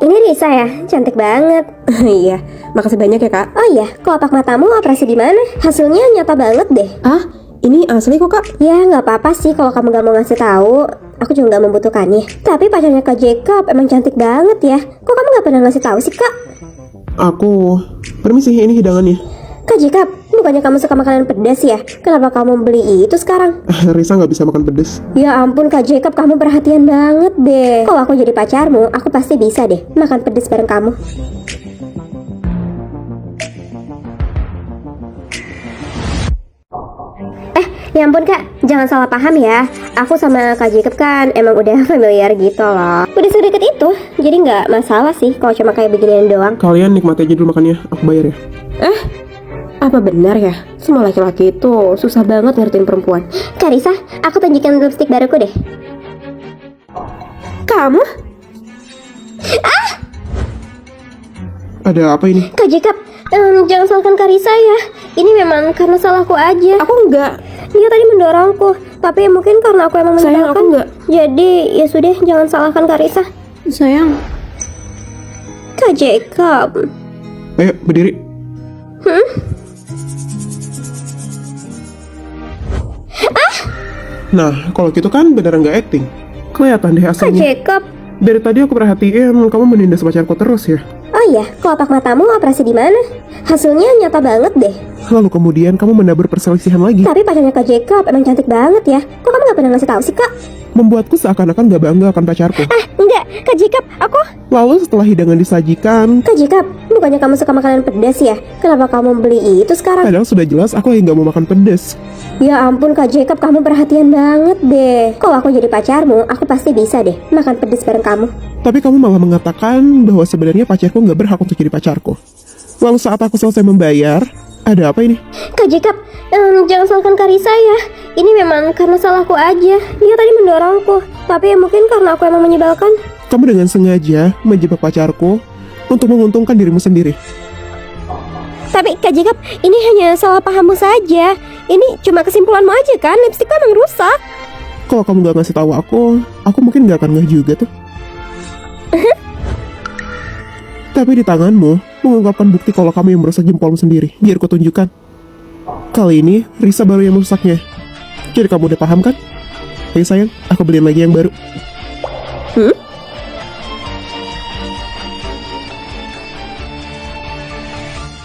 Ini Risa ya? Cantik banget. Iya, makasih banyak ya kak. Oh iya, kelopak matamu operasi di mana? Hasilnya nyata banget deh. Ah, ini asli kok kak. Ya nggak apa-apa sih kalau kamu gak mau ngasih tahu. Aku juga gak membutuhkannya. Tapi pacarnya Kak Jacob emang cantik banget ya. Kok kamu gak pernah ngasih tahu sih Kak? Aku permisi, ini hidangannya. Kak Jacob, bukannya kamu suka makanan pedas ya? Kenapa kamu beli itu sekarang? Risa nggak bisa makan pedes. Ya ampun Kak Jacob, kamu perhatian banget deh. Kalau aku jadi pacarmu, aku pasti bisa deh makan pedas bareng kamu. Ya ampun Kak, jangan salah paham ya. Aku sama Kak Jacob kan emang udah familiar gitu loh. Udah sedekat itu, jadi nggak masalah sih kalau cuma kayak beginian doang. Kalian nikmati aja dulu makannya, aku bayar ya. Apa benar ya? Semua laki-laki itu susah banget ngertiin perempuan. Kak Risa, aku tunjukin lipstick baruku deh. Kamu? Ada apa ini? Kak Jacob, jangan salahkan Kak Risa ya. Ini memang karena salahku aja. Aku enggak. Dia tadi mendorongku, tapi mungkin karena aku emang Sayang, menyebalkan. aku enggak. Jadi ya sudah, jangan salahkan Kak Risa. Sayang. Kak Jacob. Ayo, berdiri. Nah, kalau gitu kan beneran nggak acting. Kelihatan deh Kak hasilnya. Jacob. Dari tadi aku perhatiin kamu menindas pacarku terus ya. Oh iya, kelopak matamu operasi di mana? Hasilnya nyata banget deh. Lalu kemudian kamu menabur perselisihan lagi, Tapi pacarnya Kak Jacob emang cantik banget ya. Kok kamu gak pernah ngasih tahu sih Kak? membuatku seakan-akan gak bangga akan pacarku. Enggak, Kak Jacob, aku... Lalu setelah hidangan disajikan, Kak Jacob, bukannya kamu suka makanan pedas ya? Kenapa kamu beli itu sekarang? padahal sudah jelas aku lagi gak mau makan pedas. Ya ampun Kak Jacob, kamu perhatian banget deh. Kalau aku jadi pacarmu, aku pasti bisa deh makan pedas bareng kamu. Tapi kamu malah mengatakan bahwa sebenarnya pacarku gak berhak untuk jadi pacarku. Lalu saat aku selesai membayar, ada apa ini? Kak Jacob, jangan salahkan Kak Risa ya. Ini memang karena salahku aja. Dia tadi mendorongku, tapi ya mungkin karena aku emang menyebalkan. Kamu dengan sengaja menjebak pacarku untuk menguntungkan dirimu sendiri. Tapi Kak Jacob, ini hanya salah pahammu saja. Ini cuma kesimpulanmu aja kan, lipstick kan emang rusak. Kalau kamu gak ngasih tahu aku mungkin gak akan ngeh juga tuh. Tapi di tanganmu mengungkapkan bukti kalau kamu yang merusak jempolmu sendiri. Biar ku tunjukkan. Kali ini Risa baru yang merusaknya. Jadi kamu udah paham kan? Ayo sayang, aku beliin lagi yang baru.